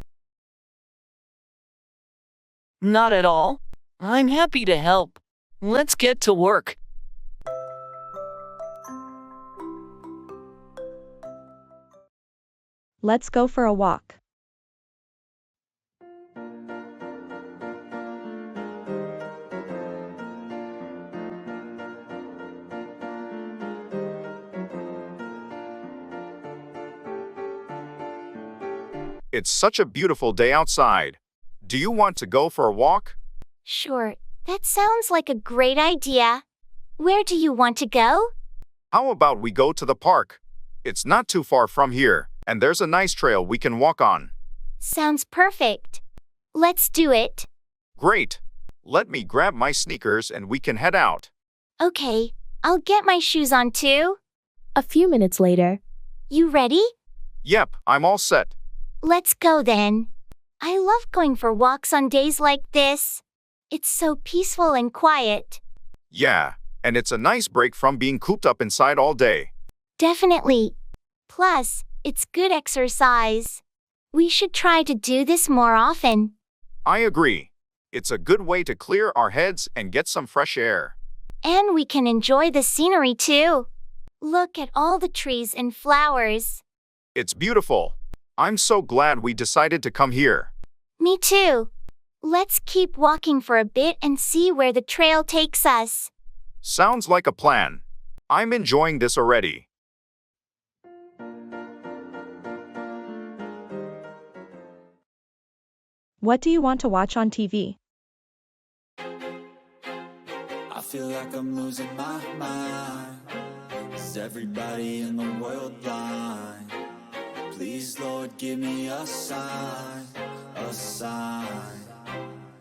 Speaker 12: Not at all. I'm happy to help. Let's get to work.
Speaker 13: Let's go for a walk.
Speaker 9: It's such a beautiful day outside. Do you want to go for a walk?
Speaker 7: Sure, that sounds like a great idea. Where do you want to go?
Speaker 9: How about we go to the park? It's not too far from here, and there's a nice trail we can walk on.
Speaker 7: Sounds perfect. Let's do it.
Speaker 9: Great. Let me grab my sneakers and we can head out.
Speaker 7: Okay, I'll get my shoes on too.
Speaker 4: A few minutes later.
Speaker 7: You ready?
Speaker 9: Yep, I'm all set.
Speaker 7: Let's go then. I love going for walks on days like this. It's so peaceful and quiet.
Speaker 9: Yeah, and it's a nice break from being cooped up inside all day.
Speaker 7: Definitely. Plus, it's good exercise. We should try to do this more often.
Speaker 9: I agree. It's a good way to clear our heads and get some fresh air.
Speaker 7: And we can enjoy the scenery too. Look at all the trees and flowers.
Speaker 9: It's beautiful. I'm so glad we decided to come here.
Speaker 7: Me too. Let's keep walking for a bit and see where the trail takes us.
Speaker 9: Sounds like a plan. I'm enjoying this already.
Speaker 13: What do you want to watch on TV?
Speaker 11: I feel like I'm losing my mind. Is everybody in the world blind? Please, Lord, give me a sign, a sign.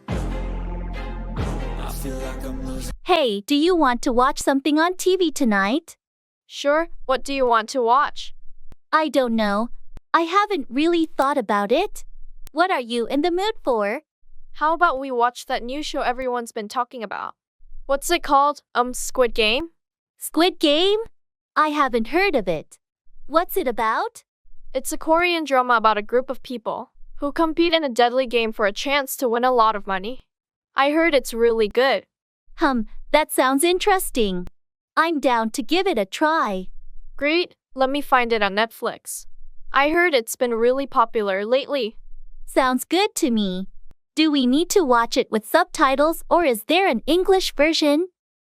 Speaker 11: I feel like I'm losing.
Speaker 8: Hey, do you want to watch something on TV tonight?
Speaker 10: Sure, what do you want to watch?
Speaker 8: I don't know. I haven't really thought about it. What are you in the mood for?
Speaker 10: How about we watch that new show everyone's been talking about? What's it called? Squid Game?
Speaker 8: Squid Game? I haven't heard of it. What's it about?
Speaker 10: It's a Korean drama about a group of people who compete in a deadly game for a chance to win a lot of money. I heard it's really good.
Speaker 8: That sounds interesting. I'm down to give it a try.
Speaker 10: Great, let me find it on Netflix. I heard it's been really popular lately.
Speaker 8: Sounds good to me. Do we need to watch it with subtitles or is there an English version?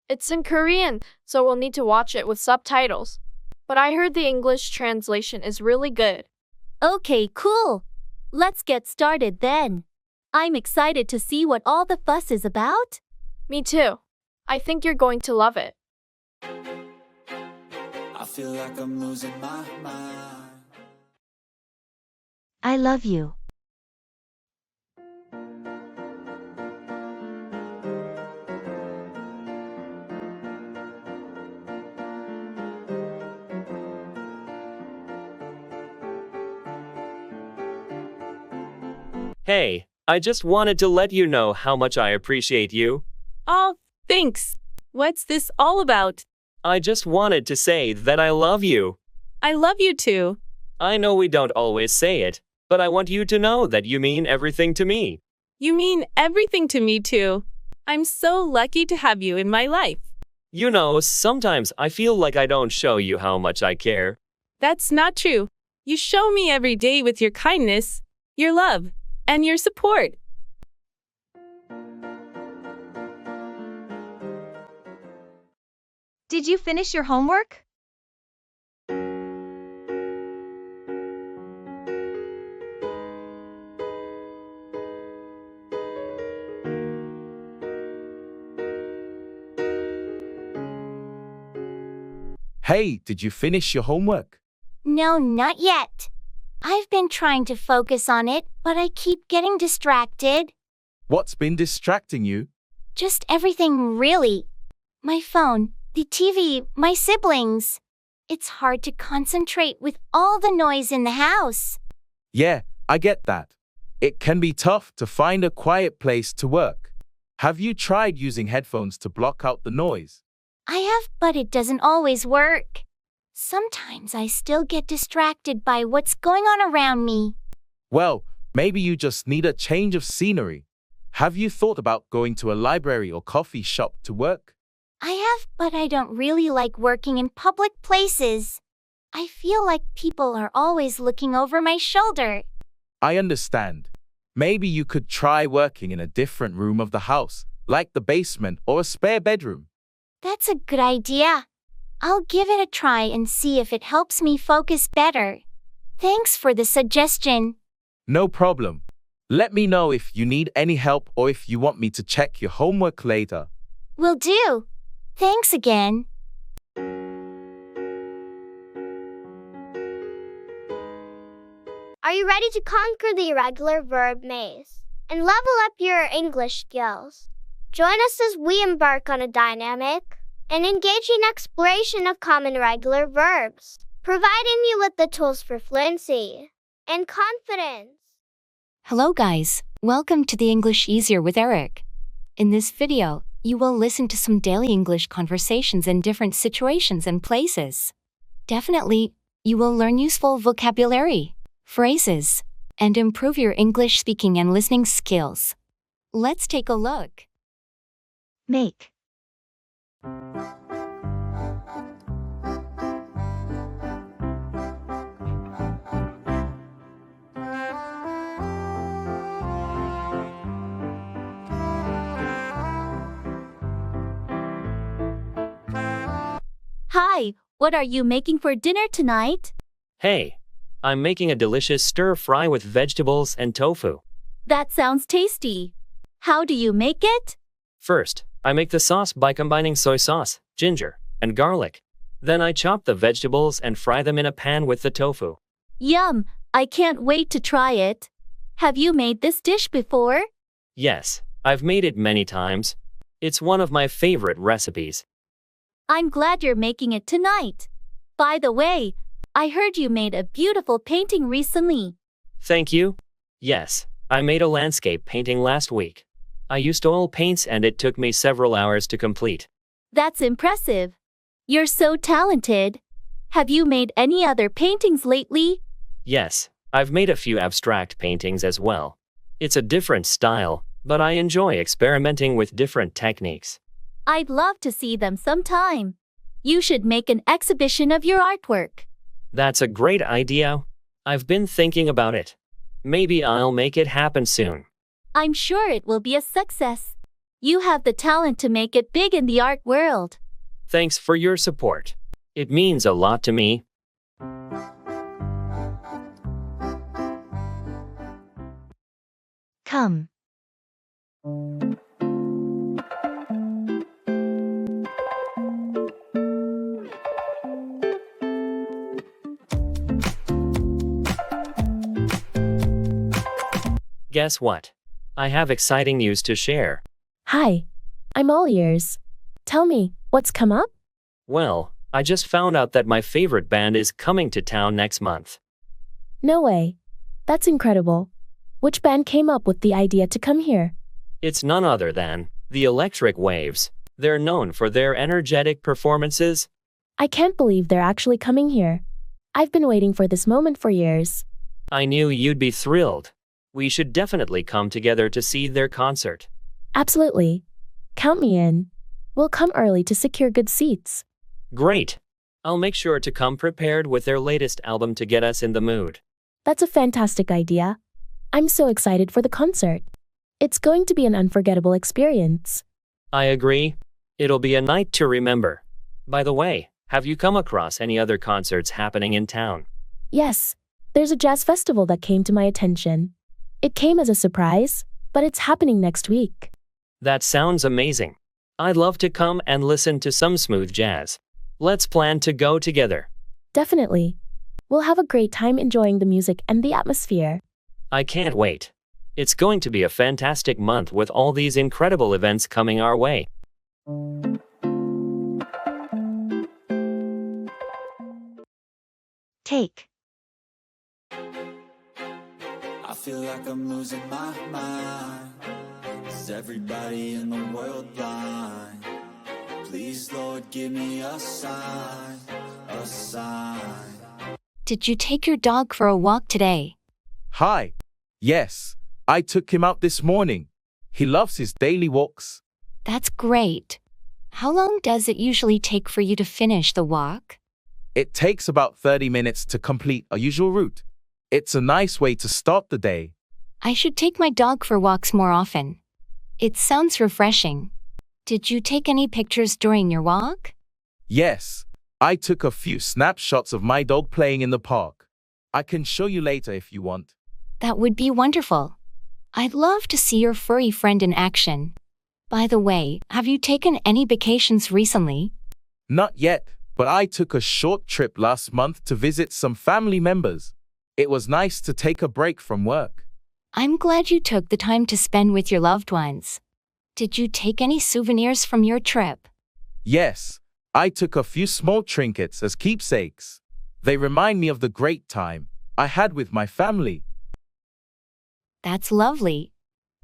Speaker 10: It's in Korean, so we'll need to watch it with subtitles. But I heard the English translation is really good.
Speaker 8: Okay, cool. Let's get started then. I'm excited to see what all the fuss is about.
Speaker 10: Me too. I think you're going to love it.
Speaker 11: I feel like I'm losing my mind.
Speaker 2: I love you.
Speaker 5: Hey, I just wanted to let you know how much I appreciate you.
Speaker 6: Oh, thanks. What's this all about?
Speaker 5: I just wanted to say that I love you.
Speaker 6: I love you too.
Speaker 5: I know we don't always say it, but I want you to know that you mean everything to me.
Speaker 6: You mean everything to me too. I'm so lucky to have you in my life.
Speaker 5: You know, sometimes I feel like I don't show you how much I care.
Speaker 6: That's not true. You show me every day with your kindness. your love, and your support.
Speaker 13: Did you finish your homework?
Speaker 3: Hey, did you finish your homework?
Speaker 1: No, not yet. I've been trying to focus on it, but I keep getting distracted.
Speaker 3: What's been distracting you?
Speaker 1: Just everything, really. My phone, the TV, my siblings. It's hard to concentrate with all the noise in the house.
Speaker 3: Yeah, I get that. It can be tough to find a quiet place to work. Have you tried using headphones to block out the noise?
Speaker 1: I have, but it doesn't always work. Sometimes I still get distracted by what's going on around me.
Speaker 3: Well, maybe you just need a change of scenery. Have you thought about going to a library or coffee shop to work?
Speaker 1: I have, but I don't really like working in public places. I feel like people are always looking over my shoulder.
Speaker 3: I understand. Maybe you could try working in a different room of the house, like the basement or a spare bedroom.
Speaker 1: That's a good idea. I'll give it a try and see if it helps me focus better. Thanks for the suggestion.
Speaker 3: No problem. Let me know if you need any help or if you want me to check your homework later.
Speaker 1: Will do. Thanks again.
Speaker 7: Are you ready to conquer the irregular verb maze and level up your English skills? Join us as we embark on a dynamic and engaging exploration of common irregular verbs, providing you with the tools for fluency and confidence.
Speaker 1: Hello guys, welcome to the English Easier with Eric. In this video, you will listen to some daily English conversations in different situations and places. Definitely, you will learn useful vocabulary, phrases, and improve your English speaking and listening skills. Let's take a look.
Speaker 2: Make.
Speaker 8: Hi, what are you making for dinner tonight?
Speaker 5: Hey, I'm making a delicious stir fry with vegetables and tofu.
Speaker 8: That sounds tasty. How do you make it?
Speaker 5: First, I make the sauce by combining soy sauce, ginger, and garlic. Then I chop the vegetables and fry them in a pan with the tofu.
Speaker 8: Yum, I can't wait to try it. Have you made this dish before?
Speaker 5: Yes, I've made it many times. It's one of my favorite recipes.
Speaker 8: I'm glad you're making it tonight. By the way, I heard you made a beautiful painting recently.
Speaker 5: Thank you. Yes, I made a landscape painting last week. I used oil paints and it took me several hours to complete.
Speaker 8: That's impressive. You're so talented. Have you made any other paintings lately?
Speaker 5: Yes, I've made a few abstract paintings as well. It's a different style, but I enjoy experimenting with different techniques.
Speaker 8: I'd love to see them sometime. You should make an exhibition of your artwork.
Speaker 5: That's a great idea. I've been thinking about it. Maybe I'll make it happen soon.
Speaker 8: I'm sure it will be a success. You have the talent to make it big in the art world.
Speaker 5: Thanks for your support. It means a lot to me.
Speaker 2: Come.
Speaker 5: Guess what? I have exciting news to share.
Speaker 4: Hi, I'm all ears. Tell me, what's come up?
Speaker 5: Well, I just found out that my favorite band is coming to town next month.
Speaker 4: No way. That's incredible. Which band came up with the idea to come here?
Speaker 5: It's none other than the Electric Waves. They're known for their energetic performances.
Speaker 4: I can't believe they're actually coming here. I've been waiting for this moment for years.
Speaker 5: I knew you'd be thrilled. We should definitely come together to see their concert.
Speaker 4: Absolutely. Count me in. We'll come early to secure good seats.
Speaker 5: Great. I'll make sure to come prepared with their latest album to get us in the mood.
Speaker 4: That's a fantastic idea. I'm so excited for the concert. It's going to be an unforgettable experience.
Speaker 5: I agree. It'll be a night to remember. By the way, have you come across any other concerts happening in town?
Speaker 4: Yes, there's a jazz festival that came to my attention. It came as a surprise, but it's happening next week.
Speaker 5: That sounds amazing. I'd love to come and listen to some smooth jazz. Let's plan to go together.
Speaker 4: Definitely. We'll have a great time enjoying the music and the atmosphere.
Speaker 5: I can't wait. It's going to be a fantastic month with all these incredible events coming our way.
Speaker 2: Take.
Speaker 11: I feel like I'm losing my mind. Is everybody in the world blind? Please, Lord, give me a sign, a sign.
Speaker 1: Did you take your dog for a walk today?
Speaker 3: Hi. Yes, I took him out this morning. He loves his daily walks.
Speaker 1: That's great. How long does it usually take for you to finish the walk?
Speaker 3: It takes about 30 minutes to complete a usual route. It's a nice way to start the day.
Speaker 1: I should take my dog for walks more often. It sounds refreshing. Did you take any pictures during your walk?
Speaker 3: Yes, I took a few snapshots of my dog playing in the park. I can show you later if you want.
Speaker 1: That would be wonderful. I'd love to see your furry friend in action. By the way, have you taken any vacations recently?
Speaker 3: Not yet, but I took a short trip last month to visit some family members. It was nice to take a break from work.
Speaker 1: I'm glad you took the time to spend with your loved ones. Did you take any souvenirs from your trip?
Speaker 3: Yes, I took a few small trinkets as keepsakes. They remind me of the great time I had with my family.
Speaker 1: That's lovely.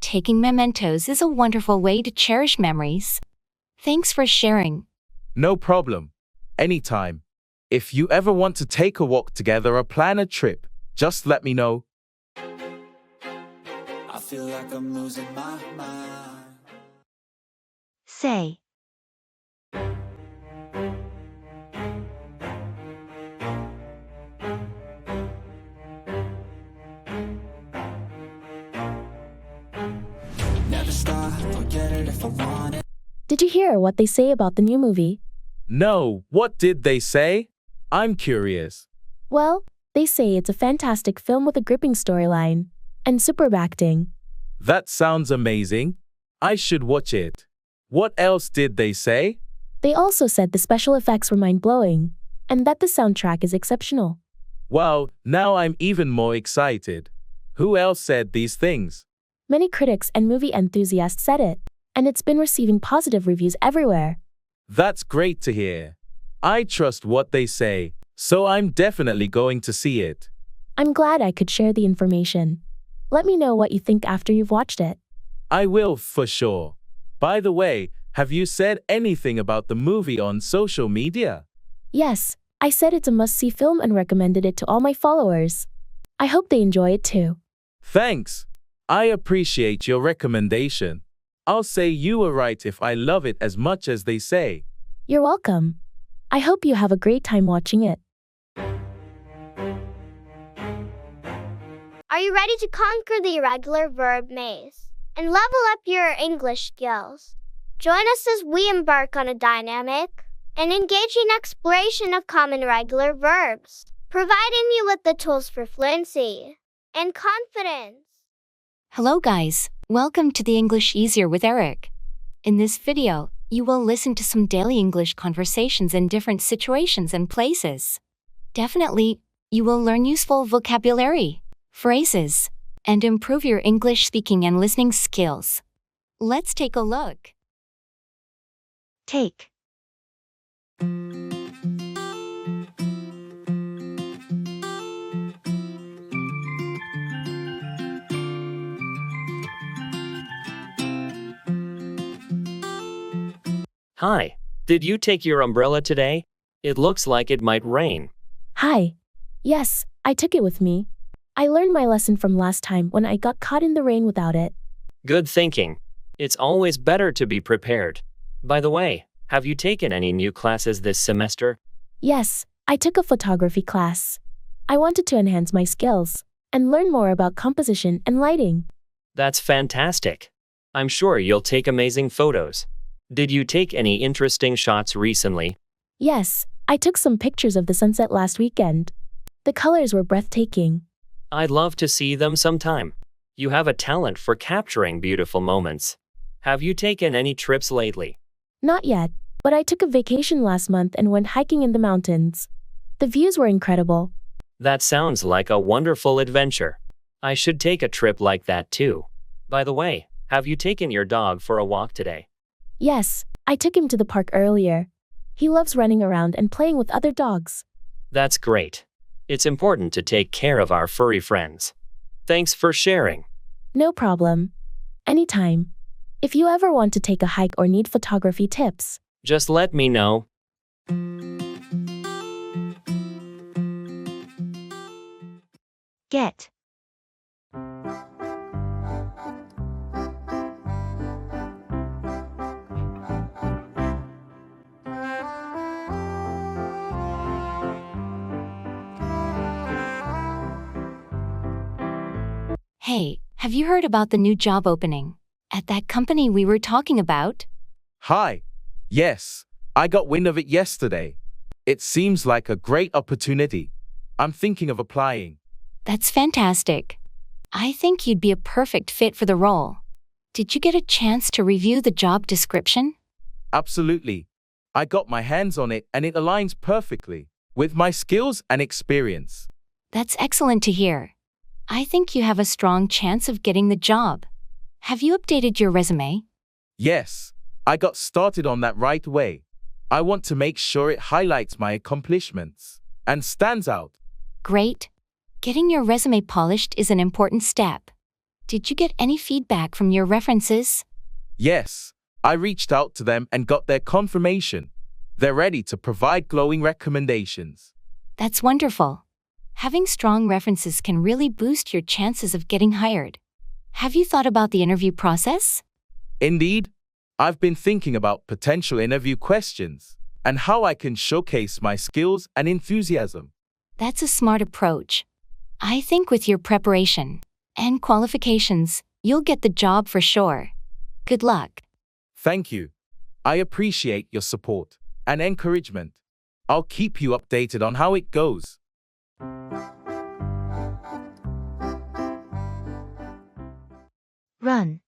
Speaker 1: Taking mementos is a wonderful way to cherish memories. Thanks for sharing.
Speaker 3: No problem. Anytime. If you ever want to take a walk together or plan a trip, just let me know.
Speaker 11: I feel like I'm losing my mind.
Speaker 2: Say.
Speaker 11: Never stop, I'll get it if I want it.
Speaker 4: Did you hear what they say about the new movie?
Speaker 3: No, what did they say? I'm curious.
Speaker 4: Well, they say it's a fantastic film with a gripping storyline and superb acting.
Speaker 3: That sounds amazing. I should watch it. What else did they say?
Speaker 4: They also said the special effects were mind-blowing and that the soundtrack is exceptional.
Speaker 3: Wow, now I'm even more excited. Who else said these things?
Speaker 4: Many critics and movie enthusiasts said it, and it's been receiving positive reviews everywhere.
Speaker 3: That's great to hear. I trust what they say, so I'm definitely going to see it.
Speaker 4: I'm glad I could share the information. Let me know what you think after you've watched it.
Speaker 3: I will for sure. By the way, have you said anything about the movie on social media?
Speaker 4: Yes, I said it's a must-see film and recommended it to all my followers. I hope they enjoy it too.
Speaker 3: Thanks. I appreciate your recommendation. I'll say you were right if I love it as much as they say.
Speaker 4: You're welcome. I hope you have a great time watching it.
Speaker 7: Are you ready to conquer the irregular verb maze and level up your English skills? Join us as we embark on a dynamic and engaging exploration of common irregular verbs, providing you with the tools for fluency and confidence.
Speaker 1: Hello guys, welcome to the English Easier with Eric. In this video, you will listen to some daily English conversations in different situations and places. Definitely, you will learn useful vocabulary, phrases, and improve your English speaking and listening skills. Let's take a look.
Speaker 2: Take.
Speaker 5: Hi, did you take your umbrella today? It looks like it might rain.
Speaker 4: Hi. Yes, I took it with me. I learned my lesson from last time when I got caught in the rain without it.
Speaker 5: Good thinking. It's always better to be prepared. By the way, have you taken any new classes this semester?
Speaker 4: Yes, I took a photography class. I wanted to enhance my skills. and learn more about composition and lighting.
Speaker 5: That's fantastic. I'm sure you'll take amazing photos. Did you take any interesting shots recently?
Speaker 4: Yes, I took some pictures of the sunset last weekend. The colors were breathtaking.
Speaker 5: I'd love to see them sometime. You have a talent for capturing beautiful moments. Have you taken any trips lately?
Speaker 4: Not yet, but I took a vacation last month and went hiking in the mountains. The views were incredible.
Speaker 5: That sounds like a wonderful adventure. I should take a trip like that too. By the way, have you taken your dog for a walk today?
Speaker 4: Yes, I took him to the park earlier. He loves running around and playing with other dogs.
Speaker 5: That's great. It's important to take care of our furry friends. Thanks for sharing.
Speaker 4: No problem. Anytime. If you ever want to take a hike or need photography tips,
Speaker 5: just let me know.
Speaker 2: Get.
Speaker 1: Hey, have you heard about the new job opening at that company we were talking about?
Speaker 3: Hi. Yes, I got wind of it yesterday. It seems like a great opportunity. I'm thinking of applying.
Speaker 1: That's fantastic. I think you'd be a perfect fit for the role. Did you get a chance to review the job description?
Speaker 3: Absolutely. I got my hands on it and it aligns perfectly with my skills and experience.
Speaker 1: That's excellent to hear. I think you have a strong chance of getting the job. Have you updated your resume?
Speaker 3: Yes, I got started on that right away. I want to make sure it highlights my accomplishments and stands out.
Speaker 1: Great. Getting your resume polished is an important step. Did you get any feedback from your references?
Speaker 3: Yes, I reached out to them and got their confirmation. They're ready to provide glowing recommendations.
Speaker 1: That's wonderful. Having strong references can really boost your chances of getting hired. Have you thought about the interview process?
Speaker 3: Indeed, I've been thinking about potential interview questions and how I can showcase my skills and enthusiasm.
Speaker 1: That's a smart approach. I think with your preparation and qualifications, you'll get the job for sure. Good luck.
Speaker 3: Thank you. I appreciate your support and encouragement. I'll keep you updated on how it goes.
Speaker 2: Run.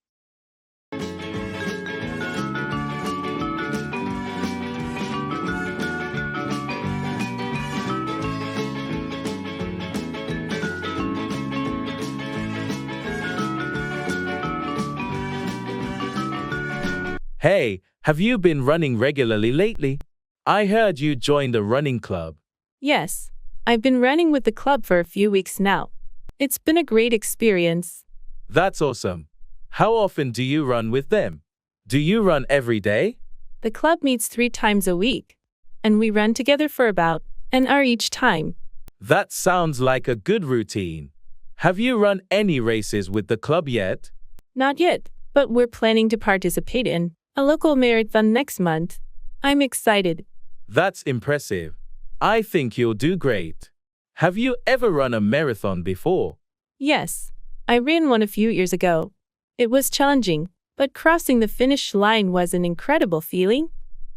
Speaker 3: Hey, have you been running regularly lately? I heard you joined a running club.
Speaker 6: Yes, I've been running with the club for a few weeks now. It's been a great experience.
Speaker 3: That's awesome. How often do you run with them? Do you run every day?
Speaker 6: The club meets 3 times a week, and we run together for about an hour each time.
Speaker 3: That sounds like a good routine. Have you run any races with the club yet?
Speaker 6: Not yet, but we're planning to participate in a local marathon next month. I'm excited.
Speaker 3: That's impressive. I think you'll do great. Have you ever run a marathon before?
Speaker 6: Yes, I ran one a few years ago. It was challenging, but crossing the finish line was an incredible feeling.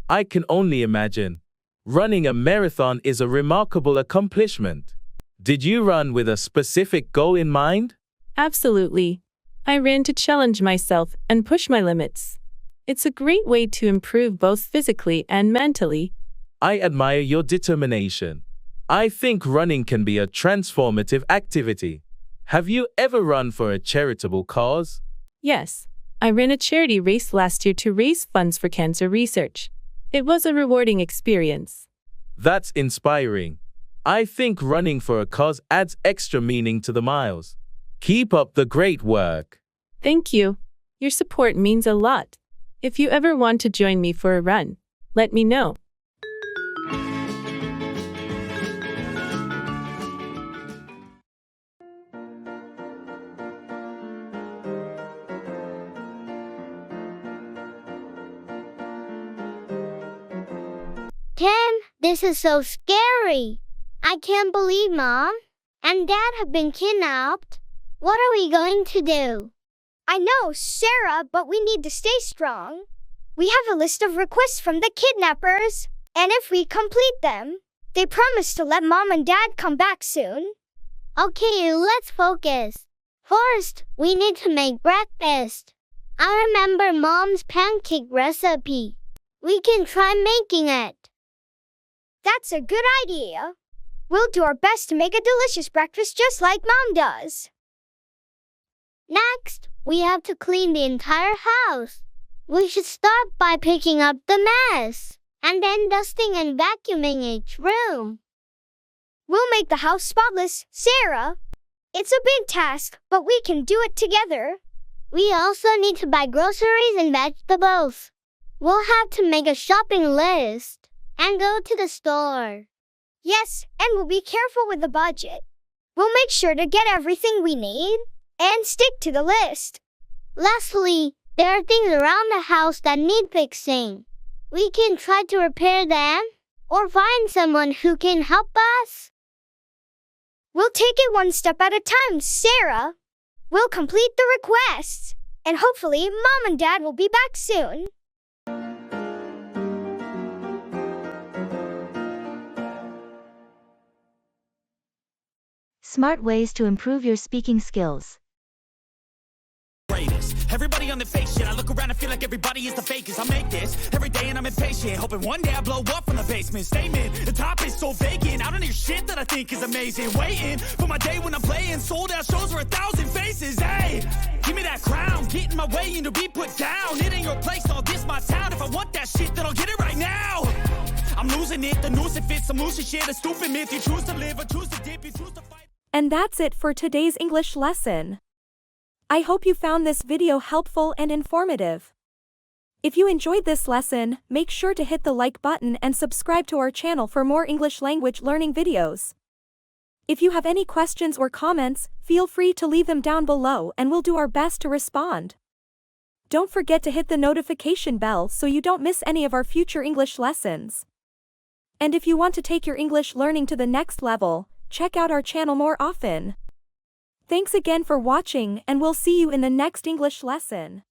Speaker 3: I can only imagine. Running a marathon is a remarkable accomplishment. Did you run with a specific goal in mind?
Speaker 6: Absolutely. I ran to challenge myself and push my limits. It's a great way to improve both physically and mentally.
Speaker 3: I admire your determination. I think running can be a transformative activity. Have you ever run for a charitable cause?
Speaker 6: Yes, I ran a charity race last year to raise funds for cancer research. It was a rewarding experience.
Speaker 3: That's inspiring. I think running for a cause adds extra meaning to the miles. Keep up the great work.
Speaker 6: Thank you. Your support means a lot. If you ever want to join me for a run, let me know.
Speaker 7: Tim, this is so scary. I can't believe Mom and Dad have been kidnapped. What are we going to do?
Speaker 14: I know, Sarah, but we need to stay strong. We have a list of requests from the kidnappers, and if we complete them, they promise to let Mom and Dad come back soon.
Speaker 7: Okay, let's focus. First, we need to make breakfast. I remember Mom's pancake recipe. We can try making it.
Speaker 14: That's a good idea. We'll do our best to make a delicious breakfast just like Mom does.
Speaker 7: Next, we have to clean the entire house. We should start by picking up the mess, and then dusting and vacuuming each room.
Speaker 14: We'll make the house spotless, Sarah. It's a big task, but we can do it together.
Speaker 7: We also need to buy groceries and vegetables. We'll have to make a shopping list and go to the store.
Speaker 14: Yes, and we'll be careful with the budget. We'll make sure to get everything we need and stick to the list.
Speaker 7: Lastly, there are things around the house that need fixing. We can try to repair them or find someone who can help us.
Speaker 14: We'll take it one step at a time, Sarah. We'll complete the requests, and hopefully Mom and Dad will be back soon.
Speaker 2: Smart ways to improve your speaking skills.
Speaker 11: Everybody on the fake shit. I look around and feel like everybody is the fakest. I make this every day and I'm impatient, hoping one day I blow up from the basement. Statement, the top is so vacant. I don't hear shit that I think is amazing. Waiting for my day when I'm playing sold out shows for 1,000 faces. Hey, give me that crown, get in my way and to be put down. It ain't your place, all this my town. If I want that shit, then I'll get it right now. I'm losing it, the noose it fits. I'm losing shit, a stupid myth. You choose to live or choose to dip, you choose to fight.
Speaker 15: And that's it for today's English lesson. I hope you found this video helpful and informative. If you enjoyed this lesson, make sure to hit the like button and subscribe to our channel for more English language learning videos. If you have any questions or comments, feel free to leave them down below and we'll do our best to respond. Don't forget to hit the notification bell so you don't miss any of our future English lessons. And if you want to take your English learning to the next level, check out our channel more often. Thanks again for watching and we'll see you in the next English lesson.